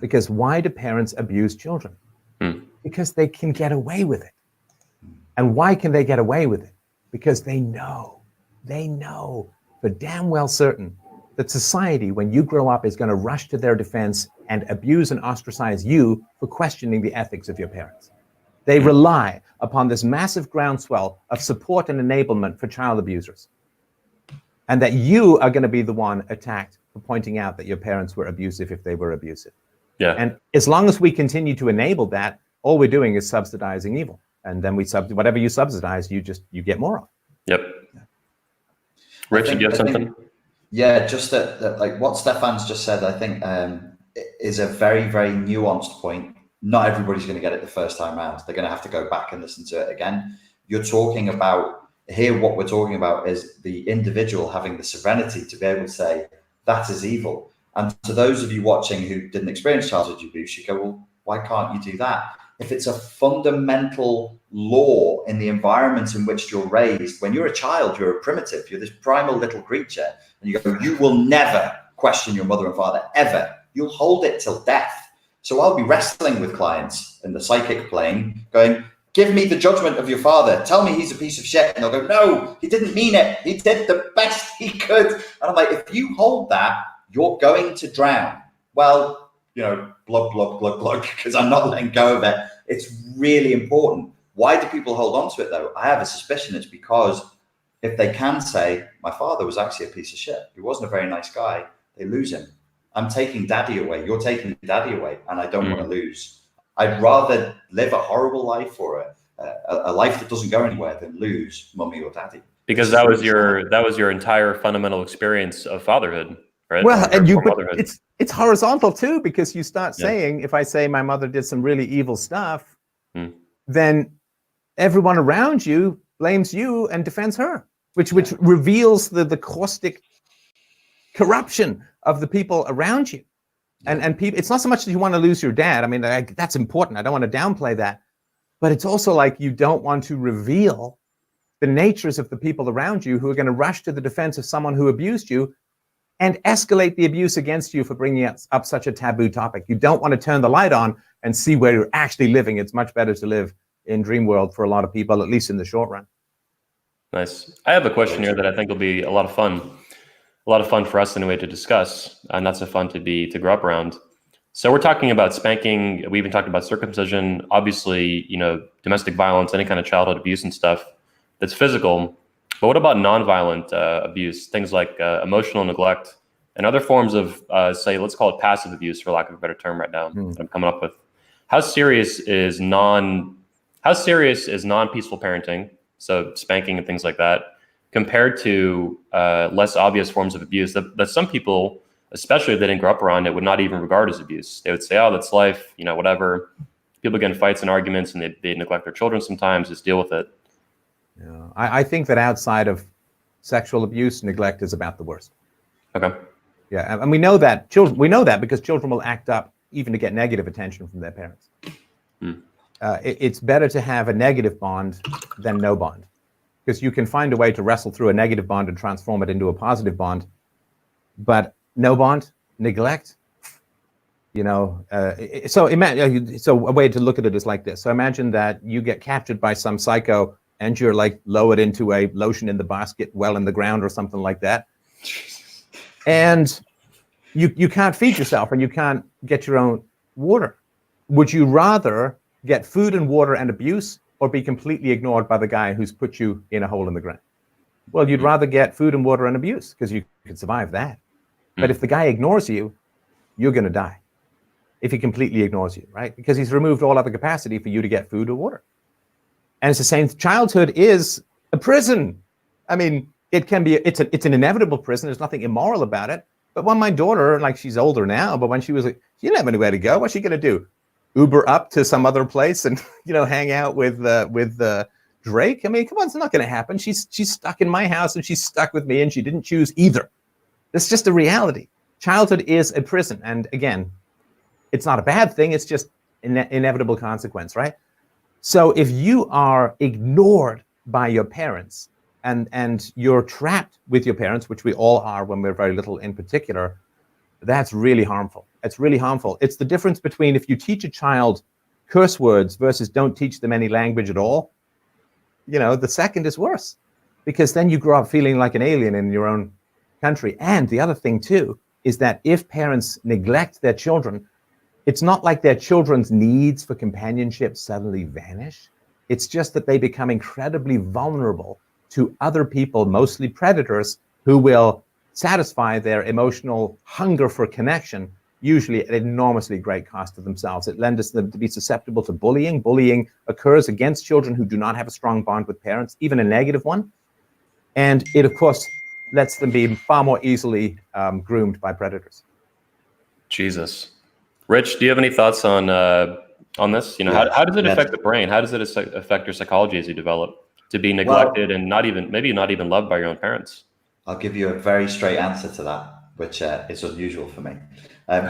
Because why do parents abuse children? Because they can get away with it. And why can they get away with it? Because they know for damn well certain that society, when you grow up, is going to rush to their defense and abuse and ostracize you for questioning the ethics of your parents. They rely upon this massive groundswell of support and enablement for child abusers. And that you are going to be the one attacked for pointing out that your parents were abusive if they were abusive. Yeah. And as long as we continue to enable that, all we're doing is subsidizing evil. And then whatever you subsidize, you get more of. Yep. Rich, do you have something? Yeah, just that like what Stefan's just said, I think is a very, very nuanced point. Not everybody's going to get it the first time around. They're going to have to go back and listen to it again. You're talking about here, what we're talking about is the individual having the serenity to be able to say, that is evil. And to those of you watching who didn't experience childhood abuse, you go, well, why can't you do that? If it's a fundamental law in the environment in which you're raised, when you're a child, you're a primitive, you're this primal little creature, and you go, you will never question your mother and father, ever. You'll hold it till death. So I'll be wrestling with clients in the psychic plane going, give me the judgment of your father. Tell me he's a piece of shit. And they'll go, no, he didn't mean it. He did the best he could. And I'm like, if you hold that, you're going to drown. Well, glug, glug, glug, glug, because I'm not letting go of it. It's really important. Why do people hold on to it, though? I have a suspicion it's because if they can say, my father was actually a piece of shit, he wasn't a very nice guy, they lose him. I'm taking daddy away. You're taking daddy away, and I don't want to lose. I'd rather live a horrible life or a life that doesn't go anywhere than lose mummy or daddy. Because that was your entire fundamental experience of fatherhood, right? Well, and it's horizontal too, because you start saying, if I say my mother did some really evil stuff, then everyone around you blames you and defends her, which reveals the caustic corruption of the people around you. And people, it's not so much that you want to lose your dad. I mean, that's important. I don't want to downplay that. But it's also like you don't want to reveal the natures of the people around you who are going to rush to the defense of someone who abused you and escalate the abuse against you for bringing up such a taboo topic. You don't want to turn the light on and see where you're actually living. It's much better to live in dream world for a lot of people, at least in the short run. Nice. I have a question here that I think will be a lot of fun. A lot of fun for us anyway to discuss, and not so fun to grow up around. So we're talking about spanking. We even talked about circumcision, obviously, domestic violence, any kind of childhood abuse and stuff that's physical. But what about nonviolent abuse, things like emotional neglect and other forms of, say, let's call it passive abuse, for lack of a better term right now, that I'm coming up with. How serious is non-peaceful parenting, so spanking and things like that, compared to less obvious forms of abuse that some people, especially if they didn't grow up around it, would not even regard as abuse? They would say, oh, that's life, whatever. People get in fights and arguments and they neglect their children sometimes, just deal with it. Yeah, I think that outside of sexual abuse, neglect is about the worst. Okay. Yeah, and we know that because children will act up even to get negative attention from their parents. It's better to have a negative bond than no bond, because you can find a way to wrestle through a negative bond and transform it into a positive bond. But no bond, neglect, so a way to look at it is like this. So imagine that you get captured by some psycho and you're like lowered into a lotion in the basket well in the ground or something like that. And you can't feed yourself and you can't get your own water. Would you rather get food and water and abuse, or be completely ignored by the guy who's put you in a hole in the ground? Well, you'd rather get food and water and abuse because you can survive that. But if the guy ignores you, you're going to die. If he completely ignores you, right? Because he's removed all other capacity for you to get food or water. And it's the same. Childhood is a prison. I mean, it's an inevitable prison. There's nothing immoral about it. But when my daughter, like, she's older now, but when she was like, she didn't have anywhere to go. What's she going to do? Uber up to some other place and hang out with Drake? I mean, come on, it's not going to happen. She's stuck in my house and she's stuck with me, and she didn't choose either. It's just a reality. childhood is a prison. And again, it's not a bad thing. It's just inevitable consequence, right? So if you are ignored by your parents and you're trapped with your parents, which we all are when we're very little in particular, that's really harmful. It's really harmful. It's the difference between if you teach a child curse words versus don't teach them any language at all. You know, the second is worse, because then you grow up feeling like an alien in your own country. And the other thing too is that if parents neglect their children, it's not like their children's needs for companionship suddenly vanish. It's just that they become incredibly vulnerable to other people, mostly predators, who will satisfy their emotional hunger for connection, usually at enormously great cost to themselves. It lends them to be susceptible to bullying. Bullying occurs against children who do not have a strong bond with parents, even a negative one. And it, of course, lets them be far more easily groomed by predators. Jesus. Rich, do you have any thoughts on this? You know, how does it affect the brain? How does it affect your psychology as you develop to be neglected and maybe not even loved by your own parents? I'll give you a very straight answer to that, which is unusual for me.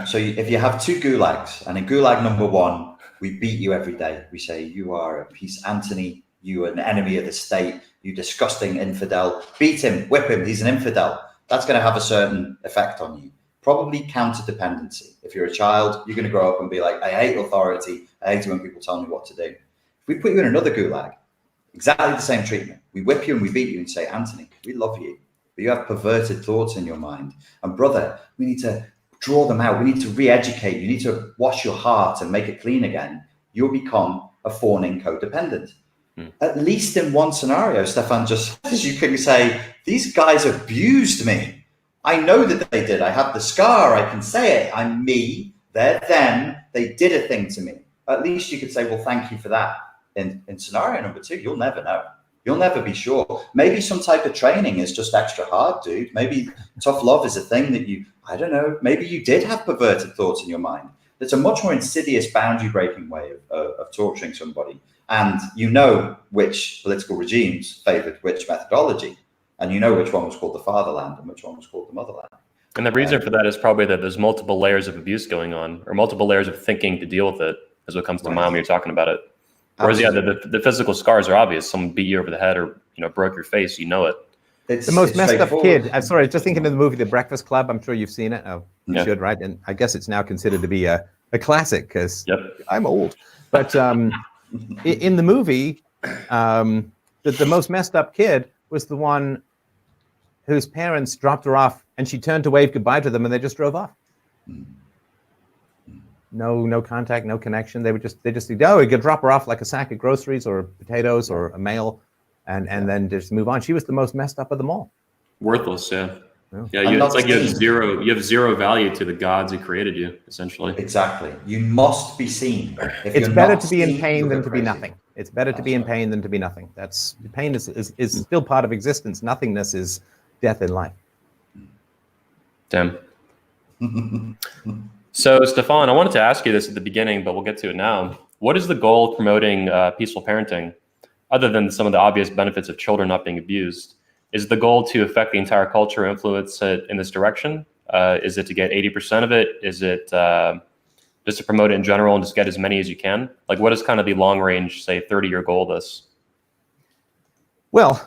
So if you have two gulags, and in gulag number one, we beat you every day. We say, you are a piece, Anthony, you are an enemy of the state, you disgusting infidel. Beat him, whip him, he's an infidel. That's going to have a certain effect on you. Probably counter dependency. If you're a child, you're going to grow up and be like, I hate authority. I hate it when people tell me what to do. If we put you in another gulag, exactly the same treatment. We whip you and we beat you and say, Anthony, we love you, but you have perverted thoughts in your mind. And brother, we need to draw them out. We need to re-educate. You need to wash your heart and make it clean again. You'll become a fawning codependent. At least in one scenario, Stefan just says, you can say, these guys abused me. I know that they did. I have the scar. I can say it. I'm me. They're them. They did a thing to me. At least you could say, well, thank you for that. In scenario number two, you'll never know. You'll never be sure. Maybe some type of training is just extra hard, dude. Maybe tough love is a thing that I don't know. Maybe you did have perverted thoughts in your mind. There's a much more insidious boundary breaking way of torturing somebody. And you know which political regimes favored which methodology. And you know which one was called the fatherland and which one was called the motherland. And the reason for that is probably that there's multiple layers of abuse going on, or multiple layers of thinking to deal with it, as what comes to mind when you're talking about it. Whereas, the physical scars are obvious. Someone beat you over the head or broke your face, you know it. It's the most messed up kid. I'm sorry, just thinking of the movie The Breakfast Club. I'm sure you've seen it. Oh, you should, right? And I guess it's now considered to be a classic because I'm old. But in the movie, the most messed up kid was the one whose parents dropped her off and she turned to wave goodbye to them and they just drove off. No contact, no connection. They just we could drop her off like a sack of groceries or potatoes or a mail and then just move on. She was the most messed up of them all. Worthless, yeah. It's like you have zero value to the gods who created you, essentially. Exactly. You must be seen. It's better to be in pain than to be nothing. It's better to be in pain than to be nothing. That's pain is still part of existence. Nothingness is death in life. Damn. So, Stefan, I wanted to ask you this at the beginning, but we'll get to it now. What is the goal of promoting peaceful parenting, other than some of the obvious benefits of children not being abused? Is the goal to affect the entire culture, influence it in this direction? Is it to get 80% of it? Is it just to promote it in general and just get as many as you can? Like, what is kind of the long range, say, 30-year goal of this? Well,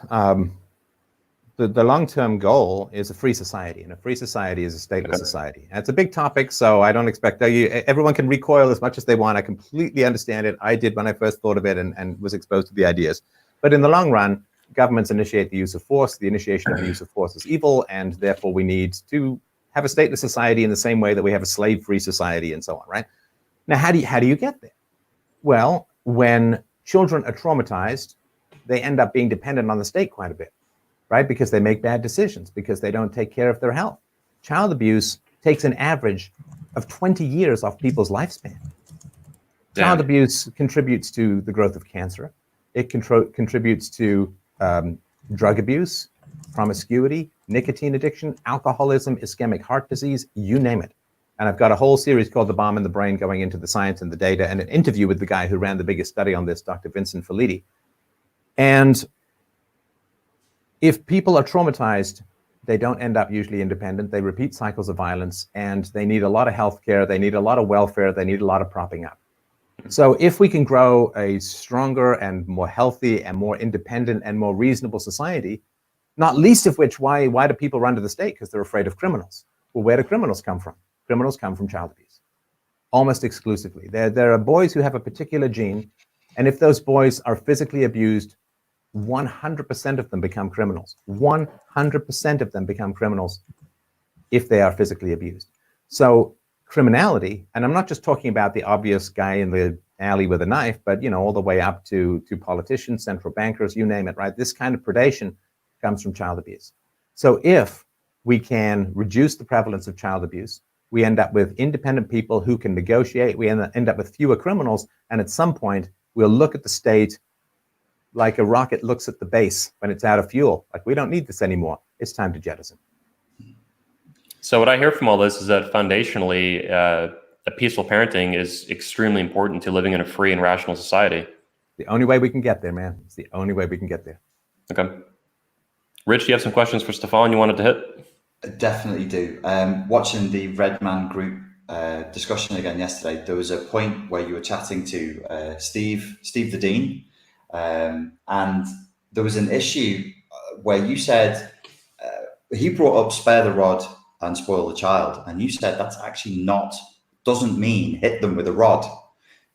the long-term goal is a free society, and a free society is a stateless society. And it's a big topic, so I don't expect everyone can recoil as much as they want. I completely understand it. I did when I first thought of it and was exposed to the ideas. But in the long run, governments initiate the use of force. The initiation of the use of force is evil, and therefore we need to have a stateless society in the same way that we have a slave-free society and so on, right? Now, how do you get there? Well, when children are traumatized, they end up being dependent on the state quite a bit, right? Because they make bad decisions, because they don't take care of their health. Child abuse takes an average of 20 years off people's lifespan. Child abuse contributes to the growth of cancer. It contributes to drug abuse, promiscuity, nicotine addiction, alcoholism, ischemic heart disease, you name it. And I've got a whole series called The Bomb in the Brain, going into the science and the data, and an interview with the guy who ran the biggest study on this, Dr. Vincent Felitti. And if people are traumatized, they don't end up usually independent. They repeat cycles of violence, and they need a lot of healthcare. They need a lot of welfare. They need a lot of propping up. So if we can grow a stronger and more healthy and more independent and more reasonable society, not least of which, why do people run to the state? Because they're afraid of criminals. Well, where do criminals come from? Criminals come from child abuse, almost exclusively. There are boys who have a particular gene, and if those boys are physically abused, 100% of them become criminals. 100% of them become criminals if they are physically abused. So criminality, and I'm not just talking about the obvious guy in the alley with a knife, but all the way up to politicians, central bankers, you name it, right? This kind of predation comes from child abuse. So if we can reduce the prevalence of child abuse, we end up with independent people who can negotiate, we end up with fewer criminals, and at some point, we'll look at the state like a rocket looks at the base when it's out of fuel. Like, we don't need this anymore. It's time to jettison. So what I hear from all this is that foundationally, a peaceful parenting is extremely important to living in a free and rational society. The only way we can get there, man. It's the only way we can get there. Okay. Rich, do you have some questions for Stefan you wanted to hit? I definitely do. Watching the Red Man group discussion again yesterday, there was a point where you were chatting to Steve the Dean, and there was an issue where you said he brought up spare the rod and spoil the child, and you said that's actually doesn't mean hit them with a rod.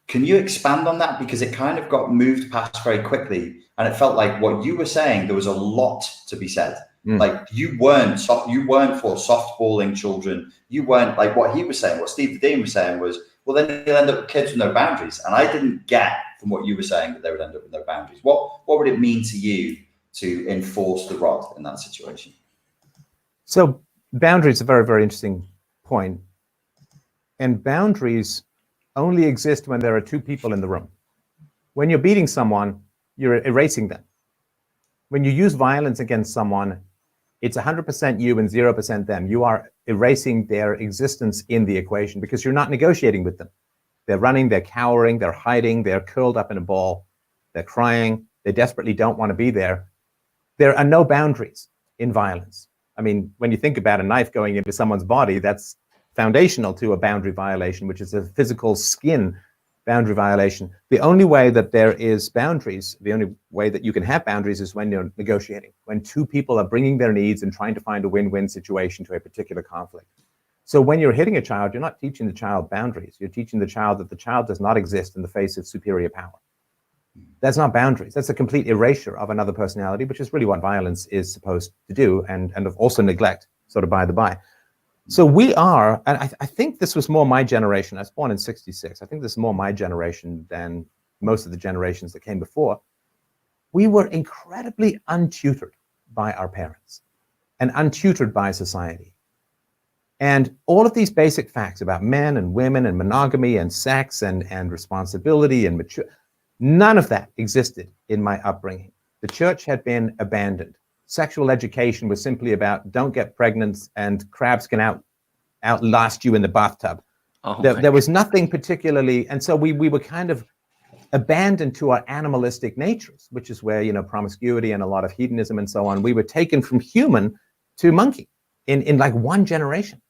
Can you expand on that? Because it kind of got moved past very quickly, and it felt like what you were saying, there was a lot to be said. Like, you weren't for softballing children. You weren't, like what he was saying, what Steve the Dean was saying was, well, then you'll end up with kids with no boundaries. And I didn't get from what you were saying that they would end up with no boundaries. What would it mean to you to enforce the rod in that situation? So boundaries is a very, very interesting point. And boundaries only exist when there are two people in the room. When you're beating someone, you're erasing them. When you use violence against someone, it's 100% you and 0% them. You are erasing their existence in the equation because you're not negotiating with them. They're running, they're cowering, they're hiding, they're curled up in a ball, they're crying, they desperately don't want to be there. There are no boundaries in violence. I mean, when you think about a knife going into someone's body, that's foundational to a boundary violation, which is a physical skin boundary violation. The only way that there is boundaries, the only way that you can have boundaries is when you're negotiating, when two people are bringing their needs and trying to find a win-win situation to a particular conflict. So when you're hitting a child, you're not teaching the child boundaries. You're teaching the child that the child does not exist in the face of superior power. That's not boundaries. That's a complete erasure of another personality, which is really what violence is supposed to do, and also neglect, sort of by the by. So we are, and I think this was more my generation. I was born in '66. I think this is more my generation than most of the generations that came before. We were incredibly untutored by our parents and untutored by society. And all of these basic facts about men and women and monogamy and sex and responsibility and mature, none of that existed in my upbringing. The church had been abandoned. Sexual education was simply about don't get pregnant and crabs can outlast you in the bathtub. Oh, there was nothing particularly, and so we were kind of abandoned to our animalistic natures, which is where, promiscuity and a lot of hedonism and so on, we were taken from human to monkey in like one generation.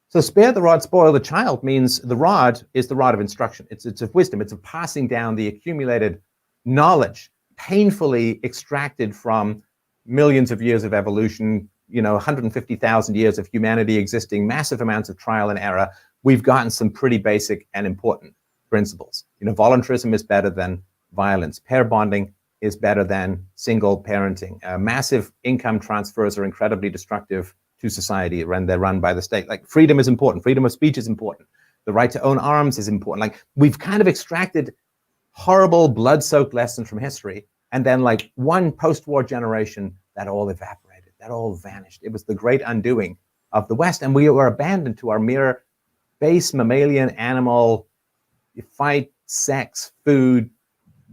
So spare the rod, spoil the child means the rod is the rod of instruction. It's of wisdom. It's of passing down the accumulated knowledge, painfully extracted from millions of years of evolution, 150,000 years of humanity existing, massive amounts of trial and error. We've gotten some pretty basic and important principles. Voluntarism is better than violence. Pair bonding is better than single parenting. Massive income transfers are incredibly destructive to society when they're run by the state. Like, freedom is important. Freedom of speech is important. The right to own arms is important. Like, we've kind of extracted horrible blood-soaked lessons from history, and then like one post-war generation, that all evaporated, that all vanished. It was the great undoing of the West, and we were abandoned to our mere base mammalian animal fight, sex, food,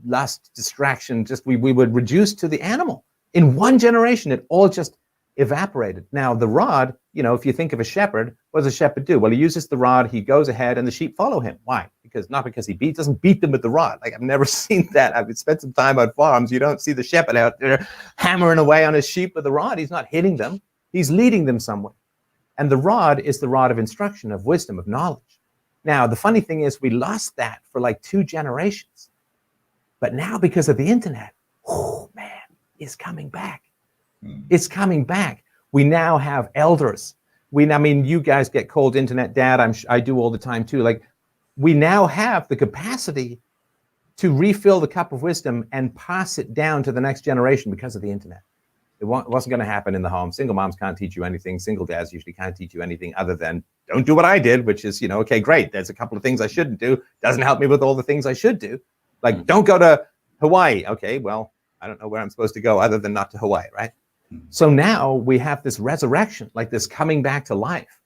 lust, distraction. Just we were reduced to the animal. In one generation, it all just evaporated. Now the rod, if you think of a shepherd, what does a shepherd do? Well, he uses the rod, he goes ahead, and the sheep follow him. Why? Not because he doesn't beat them with the rod. Like, I've never seen that. I've spent some time on farms. You don't see the shepherd out there hammering away on his sheep with the rod. He's not hitting them. He's leading them somewhere. And the rod is the rod of instruction, of wisdom, of knowledge. Now, the funny thing is we lost that for like 2 generations. But now because of the internet, oh man, it's coming back. It's coming back. We now have elders. I mean, you guys get called internet dad. I do all the time too. Like, we now have the capacity to refill the cup of wisdom and pass it down to the next generation because of the internet. It wasn't going to happen in the home. Single moms can't teach you anything. Single dads usually can't teach you anything other than don't do what I did, which is, okay, great. There's a couple of things I shouldn't do. Doesn't help me with all the things I should do. Like, don't go to Hawaii. Okay, well, I don't know where I'm supposed to go other than not to Hawaii, right? So now we have this resurrection, like this coming back to life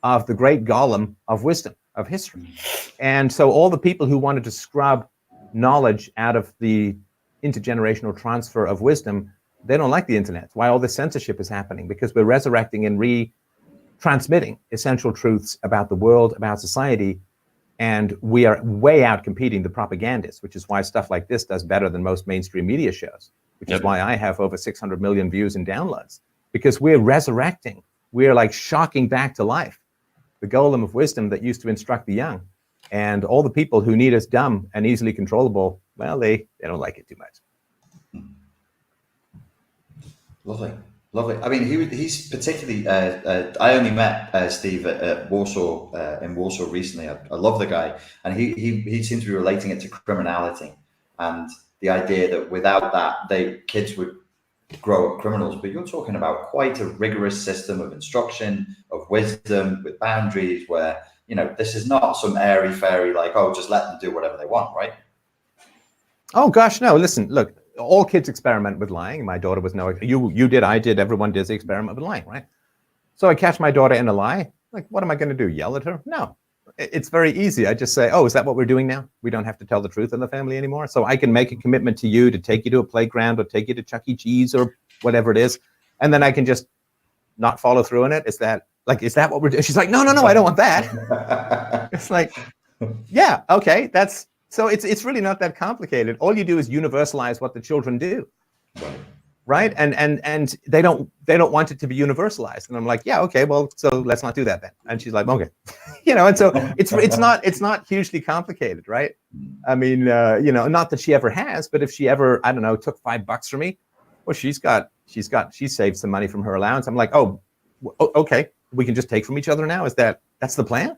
of the great golem of wisdom, of history. And so all the people who wanted to scrub knowledge out of the intergenerational transfer of wisdom, they don't like the internet. It's why all this censorship is happening, because we're resurrecting and retransmitting essential truths about the world, about society, and we are way out competing the propagandists, which is why stuff like this does better than most mainstream media shows, which is why I have over 600 million views and downloads, because we're resurrecting, we're like shocking back to life the golem of wisdom that used to instruct the young. And all the people who need us dumb and easily controllable, well, they don't like it too much. Lovely, lovely. I mean, he's particularly. I only met Steve at Warsaw in Warsaw recently. I love the guy, and he seems to be relating it to criminality and the idea that without that, kids would grow up criminals. But you're talking about quite a rigorous system of instruction, of wisdom, with boundaries, where this is not some airy fairy like, oh, just let them do whatever they want, right? Oh gosh, no. Listen, look. All kids experiment with lying. My daughter was you did, I did, everyone does the experiment with lying, right? So I catch my daughter in a lie. Like, what am I going to do? Yell at her? No, it's very easy. I just say, oh, is that what we're doing now? We don't have to tell the truth in the family anymore. So I can make a commitment to you to take you to a playground or take you to Chuck E. Cheese or whatever it is. And then I can just not follow through on it. Is that what we're doing? She's like, no, I don't want that. It's like, yeah, okay, so it's really not that complicated. All you do is universalize what the children do, right? And they don't want it to be universalized. And I'm like, yeah, okay, well, so let's not do that then. And she's like, okay, And so it's not hugely complicated, right? I mean, not that she ever has, but if she ever, I don't know, took $5 from me, well, she saved some money from her allowance. I'm like, oh, okay, we can just take from each other now. That's the plan?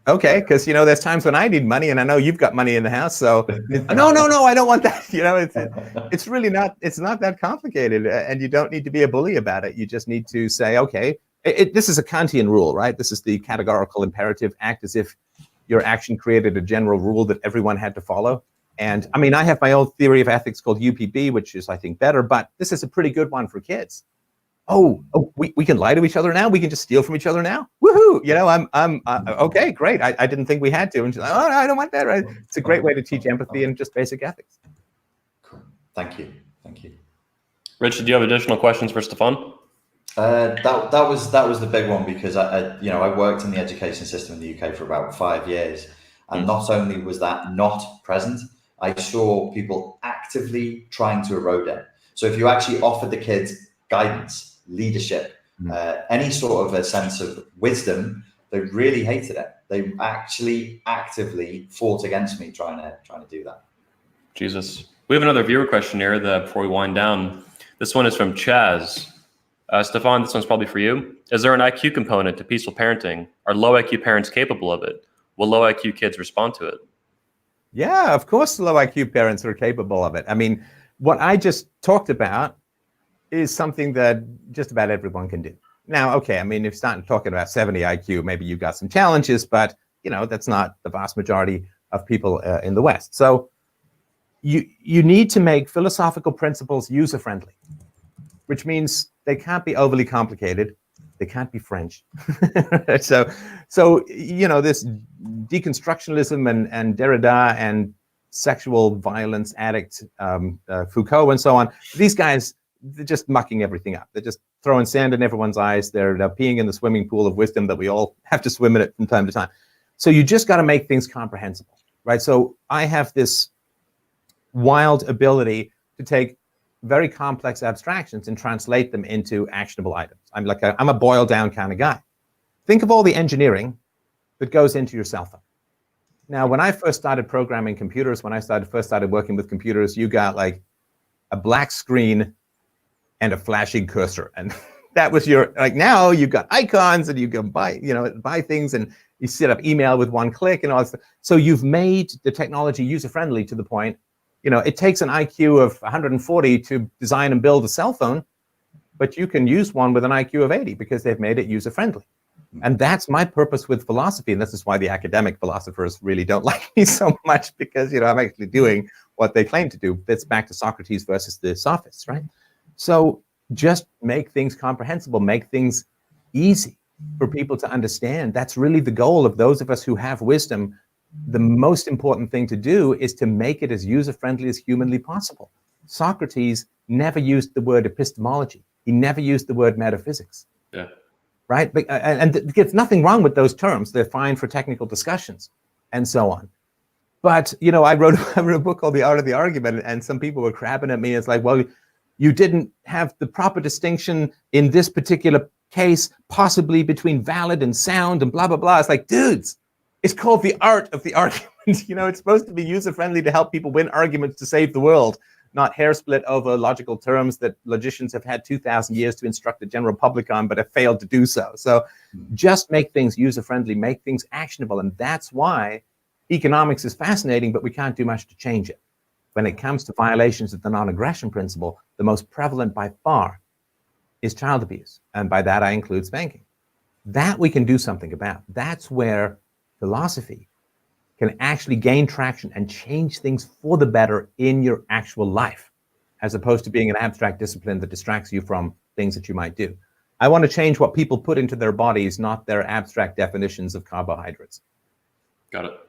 Okay, because there's times when I need money, and I know you've got money in the house. So no, I don't want that. It's really not. It's not that complicated, and you don't need to be a bully about it. You just need to say, okay, this is a Kantian rule, right? This is the categorical imperative. Act as if your action created a general rule that everyone had to follow. And I mean, I have my own theory of ethics called UPB, which is, I think, better, but this is a pretty good one for kids. Oh, we can lie to each other now. We can just steal from each other now. Woohoo! I'm okay, great. I didn't think we had to. And she's like, oh, no, I don't want that. Right? It's a great way to teach empathy and just basic ethics. Cool. Thank you. Rich, do you have additional questions for Stefan? That was the big one, because I worked in the education system in the UK for about 5 years, and not only was that not present, I saw people actively trying to erode it. So if you actually offered the kids guidance, leadership, any sort of a sense of wisdom, they really hated it. They actually actively fought against me trying to do that. Jesus. We have another viewer question here before we wind down. This one is from Chaz. Stefan, this one's probably for you. Is there an IQ component to peaceful parenting? Are low IQ parents capable of it? Will low IQ kids respond to it? Yeah, of course low IQ parents are capable of it. I mean, what I just talked about is something that just about everyone can do. Now, okay, I mean, if you start talking about 70 IQ, maybe you've got some challenges, but that's not the vast majority of people in the West. So you need to make philosophical principles user-friendly, which means they can't be overly complicated. They can't be French. So this deconstructionism and Derrida and sexual violence addict Foucault and so on, these guys, they're just mucking everything up. They're just throwing sand in everyone's eyes. They're peeing in the swimming pool of wisdom that we all have to swim in it from time to time. So you just got to make things comprehensible, right? So I have this wild ability to take very complex abstractions and translate them into actionable items. I'm a boiled down kind of guy. Think of all the engineering that goes into your cell phone. Now, when I first started programming computers, when I first started working with computers, you got like a black screen and a flashing cursor. And that was your, like now you've got icons and you can buy things and you set up email with one click and all that stuff. So you've made the technology user-friendly to the point, it takes an IQ of 140 to design and build a cell phone, but you can use one with an IQ of 80 because they've made it user-friendly. And that's my purpose with philosophy. And this is why the academic philosophers really don't like me so much, because, I'm actually doing what they claim to do. It's back to Socrates versus the sophists, right? So just make things comprehensible, make things easy for people to understand. That's really the goal of those of us who have wisdom. The most important thing to do is to make it as user-friendly as humanly possible. Socrates never used the word epistemology. He never used the word metaphysics. Yeah. Right? And there's nothing wrong with those terms. They're fine for technical discussions and so on. But, I wrote a book called The Art of the Argument, and some people were crabbing at me. It's like, well, you didn't have the proper distinction in this particular case, possibly between valid and sound and blah, blah, blah. It's like, dudes, it's called The Art of the Argument. It's supposed to be user-friendly to help people win arguments to save the world, not hair split over logical terms that logicians have had 2,000 years to instruct the general public on, but have failed to do so. So just make things user-friendly, make things actionable. And that's why economics is fascinating, but we can't do much to change it. When it comes to violations of the non-aggression principle, the most prevalent by far is child abuse. And by that, I include spanking. That we can do something about. That's where philosophy can actually gain traction and change things for the better in your actual life, as opposed to being an abstract discipline that distracts you from things that you might do. I want to change what people put into their bodies, not their abstract definitions of carbohydrates. Got it.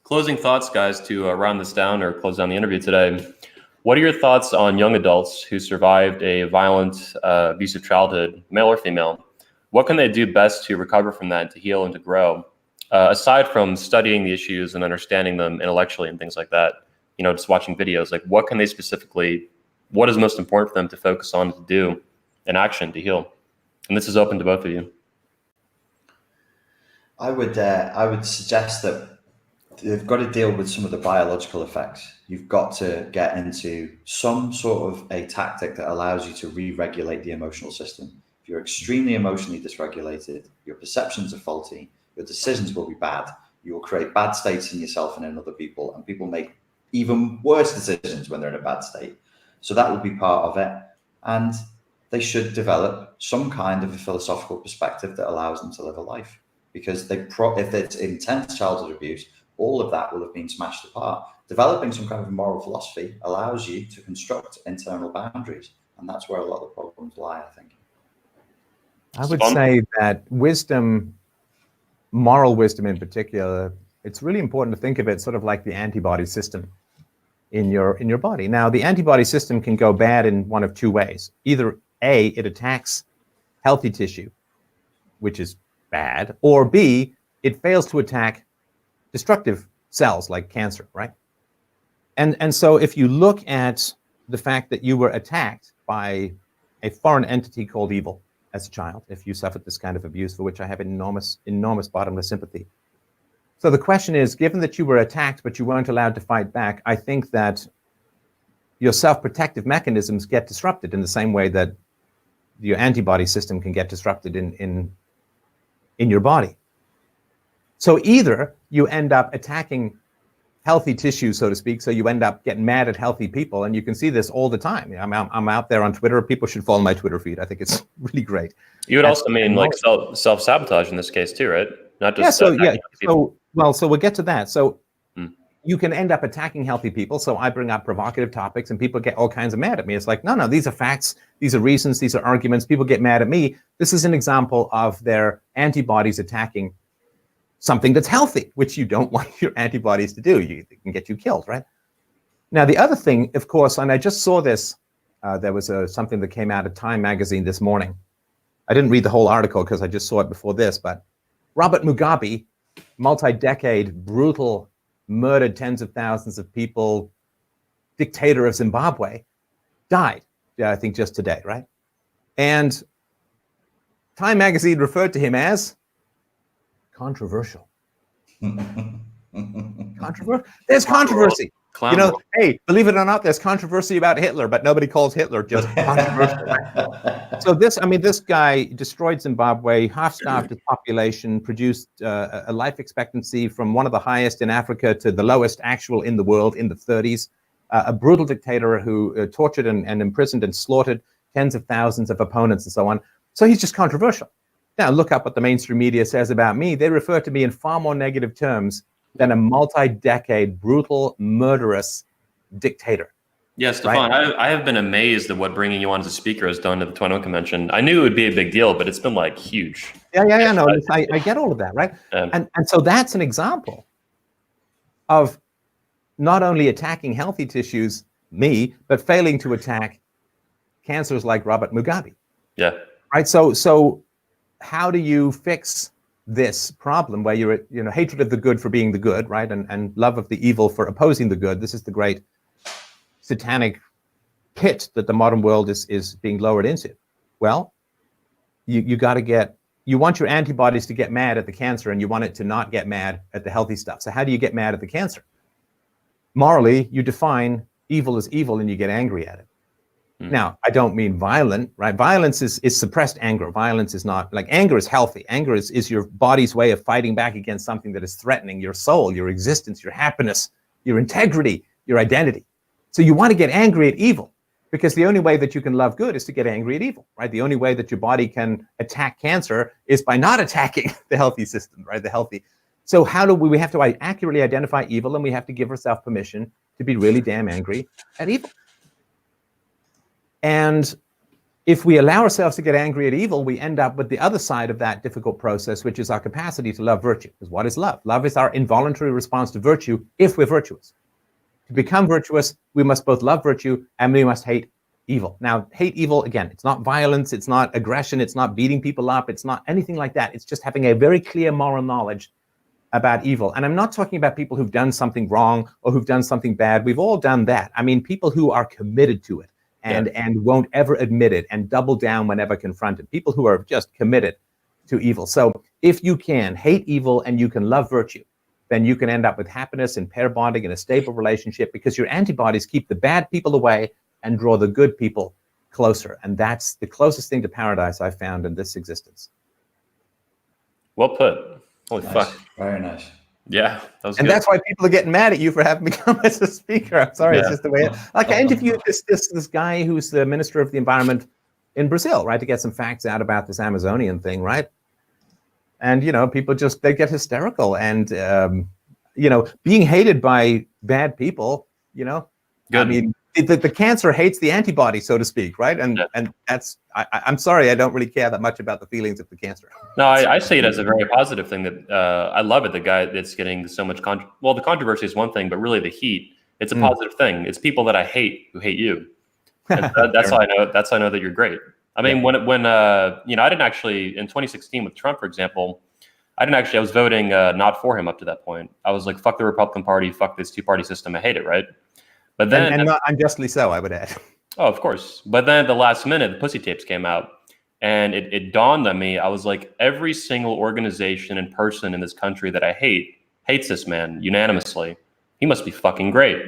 Closing thoughts, guys, to round this down or close down the interview today. What are your thoughts on young adults who survived a violent, abusive childhood, male or female? What can they do best to recover from that, to heal and to grow? Aside from studying the issues and understanding them intellectually and things like that, just watching videos, like what can they specifically, what is most important for them to focus on, to do in action to heal? And this is open to both of you. I would suggest that you've got to deal with some of the biological effects. You've got to get into some sort of a tactic that allows you to re-regulate the emotional system. If you're extremely emotionally dysregulated, your perceptions are faulty, your decisions will be bad. You will create bad states in yourself and in other people, and people make even worse decisions when they're in a bad state. So that would be part of it. And they should develop some kind of a philosophical perspective that allows them to live a life. Because if it's intense childhood abuse, all of that will have been smashed apart. Developing some kind of moral philosophy allows you to construct internal boundaries. And that's where a lot of the problems lie, I think. I would say that wisdom, moral wisdom in particular, it's really important to think of it sort of like the antibody system in your body. Now, the antibody system can go bad in one of two ways. Either A, it attacks healthy tissue, which is bad, or B, it fails to attack destructive cells like cancer, right? And so if you look at the fact that you were attacked by a foreign entity called evil as a child, if you suffered this kind of abuse, for which I have enormous bottomless sympathy. So the question is, given that you were attacked but you weren't allowed to fight back, I think that your self-protective mechanisms get disrupted in the same way that your antibody system can get disrupted in your body. So either you end up attacking healthy tissue, so to speak, so you end up getting mad at healthy people, and you can see this all the time. I'm out there on Twitter. People should follow my Twitter feed. I think it's really great. You would also mean like self-sabotage in this case too, right? Not just So we'll get to that. So you can end up attacking healthy people. So I bring up provocative topics and people get all kinds of mad at me. It's like, no, these are facts. These are reasons. These are arguments. People get mad at me. This is an example of their antibodies attacking something that's healthy, which you don't want your antibodies to do. It can get you killed, right? Now, the other thing, of course, and I just saw this, there was something that came out of Time magazine this morning. I didn't read the whole article because I just saw it before this, but Robert Mugabe, multi-decade, brutal, murdered tens of thousands of people, dictator of Zimbabwe, died, I think just today, right? And Time magazine referred to him as controversial. Controversial. There's controversy. Clown You know, world. hey, believe it or not, there's controversy about Hitler, but nobody calls Hitler just controversial. Right? So this guy destroyed Zimbabwe, half-starved its population, produced a life expectancy from one of the highest in Africa to the lowest actual in the world in the 30s. A brutal dictator who tortured and imprisoned and slaughtered tens of thousands of opponents and so on. So he's just controversial. Now look up what the mainstream media says about me. They refer to me in far more negative terms than a multi-decade, brutal, murderous dictator. Yeah, Stefan, right? I have been amazed at what bringing you on as a speaker has done to the 21 convention. I knew it would be a big deal, but it's been like huge. Yeah. No, I get all of that, right? And so that's an example of not only attacking healthy tissues, me, but failing to attack cancers like Robert Mugabe. Yeah. Right. So how do you fix this problem where you're, hatred of the good for being the good, right? And love of the evil for opposing the good. This is the great satanic pit that the modern world is being lowered into. Well, you want your antibodies to get mad at the cancer, and you want it to not get mad at the healthy stuff. So how do you get mad at the cancer? Morally, you define evil as evil and you get angry at it. Now, I don't mean violent, right? Violence is suppressed anger. Violence is not, like, anger is healthy. Anger is your body's way of fighting back against something that is threatening your soul, your existence, your happiness, your integrity, your identity. So you want to get angry at evil, because the only way that you can love good is to get angry at evil, right? The only way that your body can attack cancer is by not attacking the healthy system, right? So how do we have to accurately identify evil, and we have to give ourselves permission to be really damn angry at evil. And if we allow ourselves to get angry at evil, we end up with the other side of that difficult process, which is our capacity to love virtue. Because what is love? Love is our involuntary response to virtue if we're virtuous. To become virtuous, we must both love virtue and we must hate evil. Now, hate evil, again, it's not violence, it's not aggression, it's not beating people up, it's not anything like that. It's just having a very clear moral knowledge about evil. And I'm not talking about people who've done something wrong or who've done something bad. We've all done that. I mean, people who are committed to it. And won't ever admit it and double down whenever confronted. People who are just committed to evil. So if you can hate evil and you can love virtue, then you can end up with happiness and pair bonding and a stable relationship, because your antibodies keep the bad people away and draw the good people closer. And that's the closest thing to paradise I've found in this existence. Well put. Holy fuck. Very nice. Yeah, that was and good. That's why people are getting mad at you for having me come as a speaker. I'm sorry, It's just the way. I interviewed this guy who's the Minister of the Environment in Brazil, right, to get some facts out about this Amazonian thing, right? And people they get hysterical, and being hated by bad people, Good. I mean, the cancer hates the antibody, so to speak, right? And that's I'm sorry, I don't really care that much about the feelings of the cancer. No, I see it as a very positive thing. That I love it. The guy that's getting so much the controversy is one thing, but really the heat, it's a positive thing. It's people that I hate who hate you. And that's how I know. That's how I know that you're great. I mean, when I didn't actually, in 2016 with Trump, for example, I was voting not for him up to that point. I was like, fuck the Republican Party, fuck this two-party system. I hate it, right? But then, and not unjustly so, I would add. Oh, of course. But then at the last minute, the pussy tapes came out, and it dawned on me. I was like, every single organization and person in this country that I hates this man unanimously. He must be fucking great.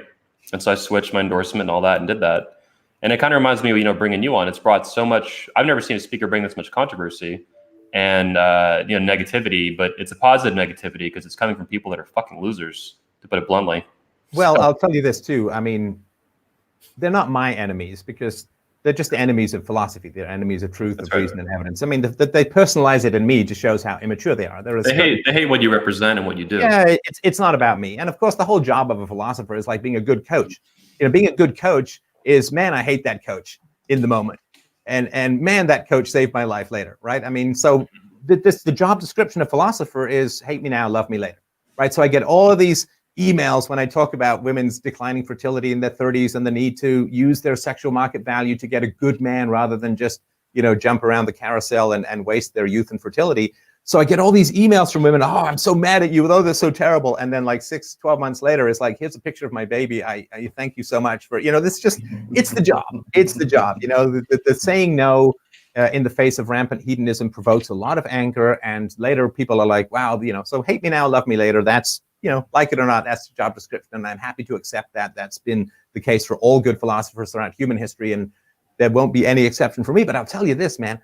And so I switched my endorsement and all that and did that. And it kind of reminds me of, bringing you on. It's brought so much. I've never seen a speaker bring this much controversy and negativity, but it's a positive negativity because it's coming from people that are fucking losers, to put it bluntly. Well, I'll tell you this too. I mean, they're not my enemies, because they're just the enemies of philosophy. They're enemies of truth, of reason, and evidence. I mean, that they personalize it in me just shows how immature they are. They hate what you represent and what you do. Yeah, it's not about me. And of course, the whole job of a philosopher is like being a good coach. Being a good coach is, man, I hate that coach in the moment, and man, that coach saved my life later, right? I mean, so the job description of philosopher is hate me now, love me later, right? So I get all of these emails when I talk about women's declining fertility in their 30s and the need to use their sexual market value to get a good man rather than just, jump around the carousel and waste their youth and fertility. So I get all these emails from women, oh, I'm so mad at you, oh, they're so terrible. And then like 6-12 months later, it's like, here's a picture of my baby. I thank you so much for, this just, it's the job. It's the job. The saying no in the face of rampant hedonism provokes a lot of anger. And later people are like, wow, so hate me now, love me later. That's, like it or not, that's the job description. And I'm happy to accept that. That's been the case for all good philosophers throughout human history. And there won't be any exception for me. But I'll tell you this, man.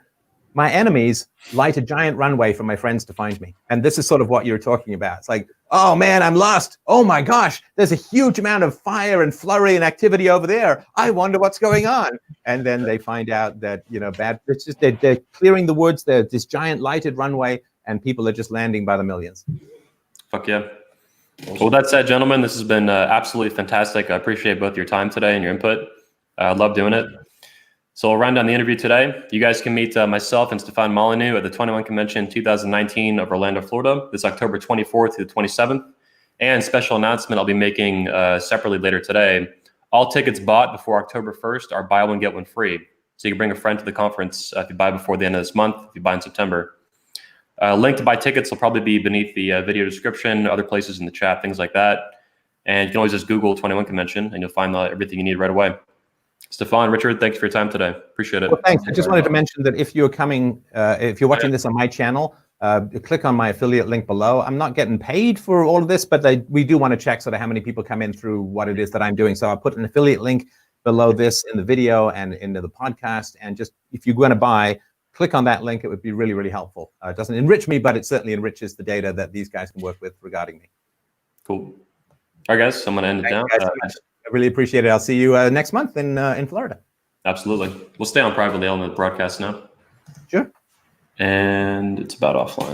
My enemies light a giant runway for my friends to find me. And this is sort of what you're talking about. It's like, oh man, I'm lost. Oh my gosh, there's a huge amount of fire and flurry and activity over there. I wonder what's going on. And then they find out that, it's just they're clearing the woods. There's this giant lighted runway and people are just landing by the millions. Fuck yeah. Well, with that said, gentlemen, this has been absolutely fantastic. I appreciate both your time today and your input. I love doing it. So we'll round down the interview today. You guys can meet myself and Stefan Molyneux at the 21 Convention 2019 of Orlando, Florida, this October 24th to the 27th. And special announcement I'll be making separately later today. All tickets bought before October 1st are buy one, get one free. So you can bring a friend to the conference if you buy before the end of this month, if you buy in September. Link to buy tickets will probably be beneath the video description, other places in the chat, things like that. And you can always just Google 21 Convention and you'll find everything you need right away. Stefan, Richard, thanks for your time today. Appreciate it. Well, thanks. I just wanted to mention that if you're coming, if you're watching this on my channel, click on my affiliate link below. I'm not getting paid for all of this, but we do want to check sort of how many people come in through what it is that I'm doing. So I'll put an affiliate link below this in the video and into the podcast. And just if you're going to buy, click on that link. It would be really, really helpful. It doesn't enrich me, but it certainly enriches the data that these guys can work with regarding me. Cool. All right, guys, I'm going to end it down. I really appreciate it. I'll see you next month in Florida. Absolutely. We'll stay on privately on the broadcast now. Sure. And it's about offline.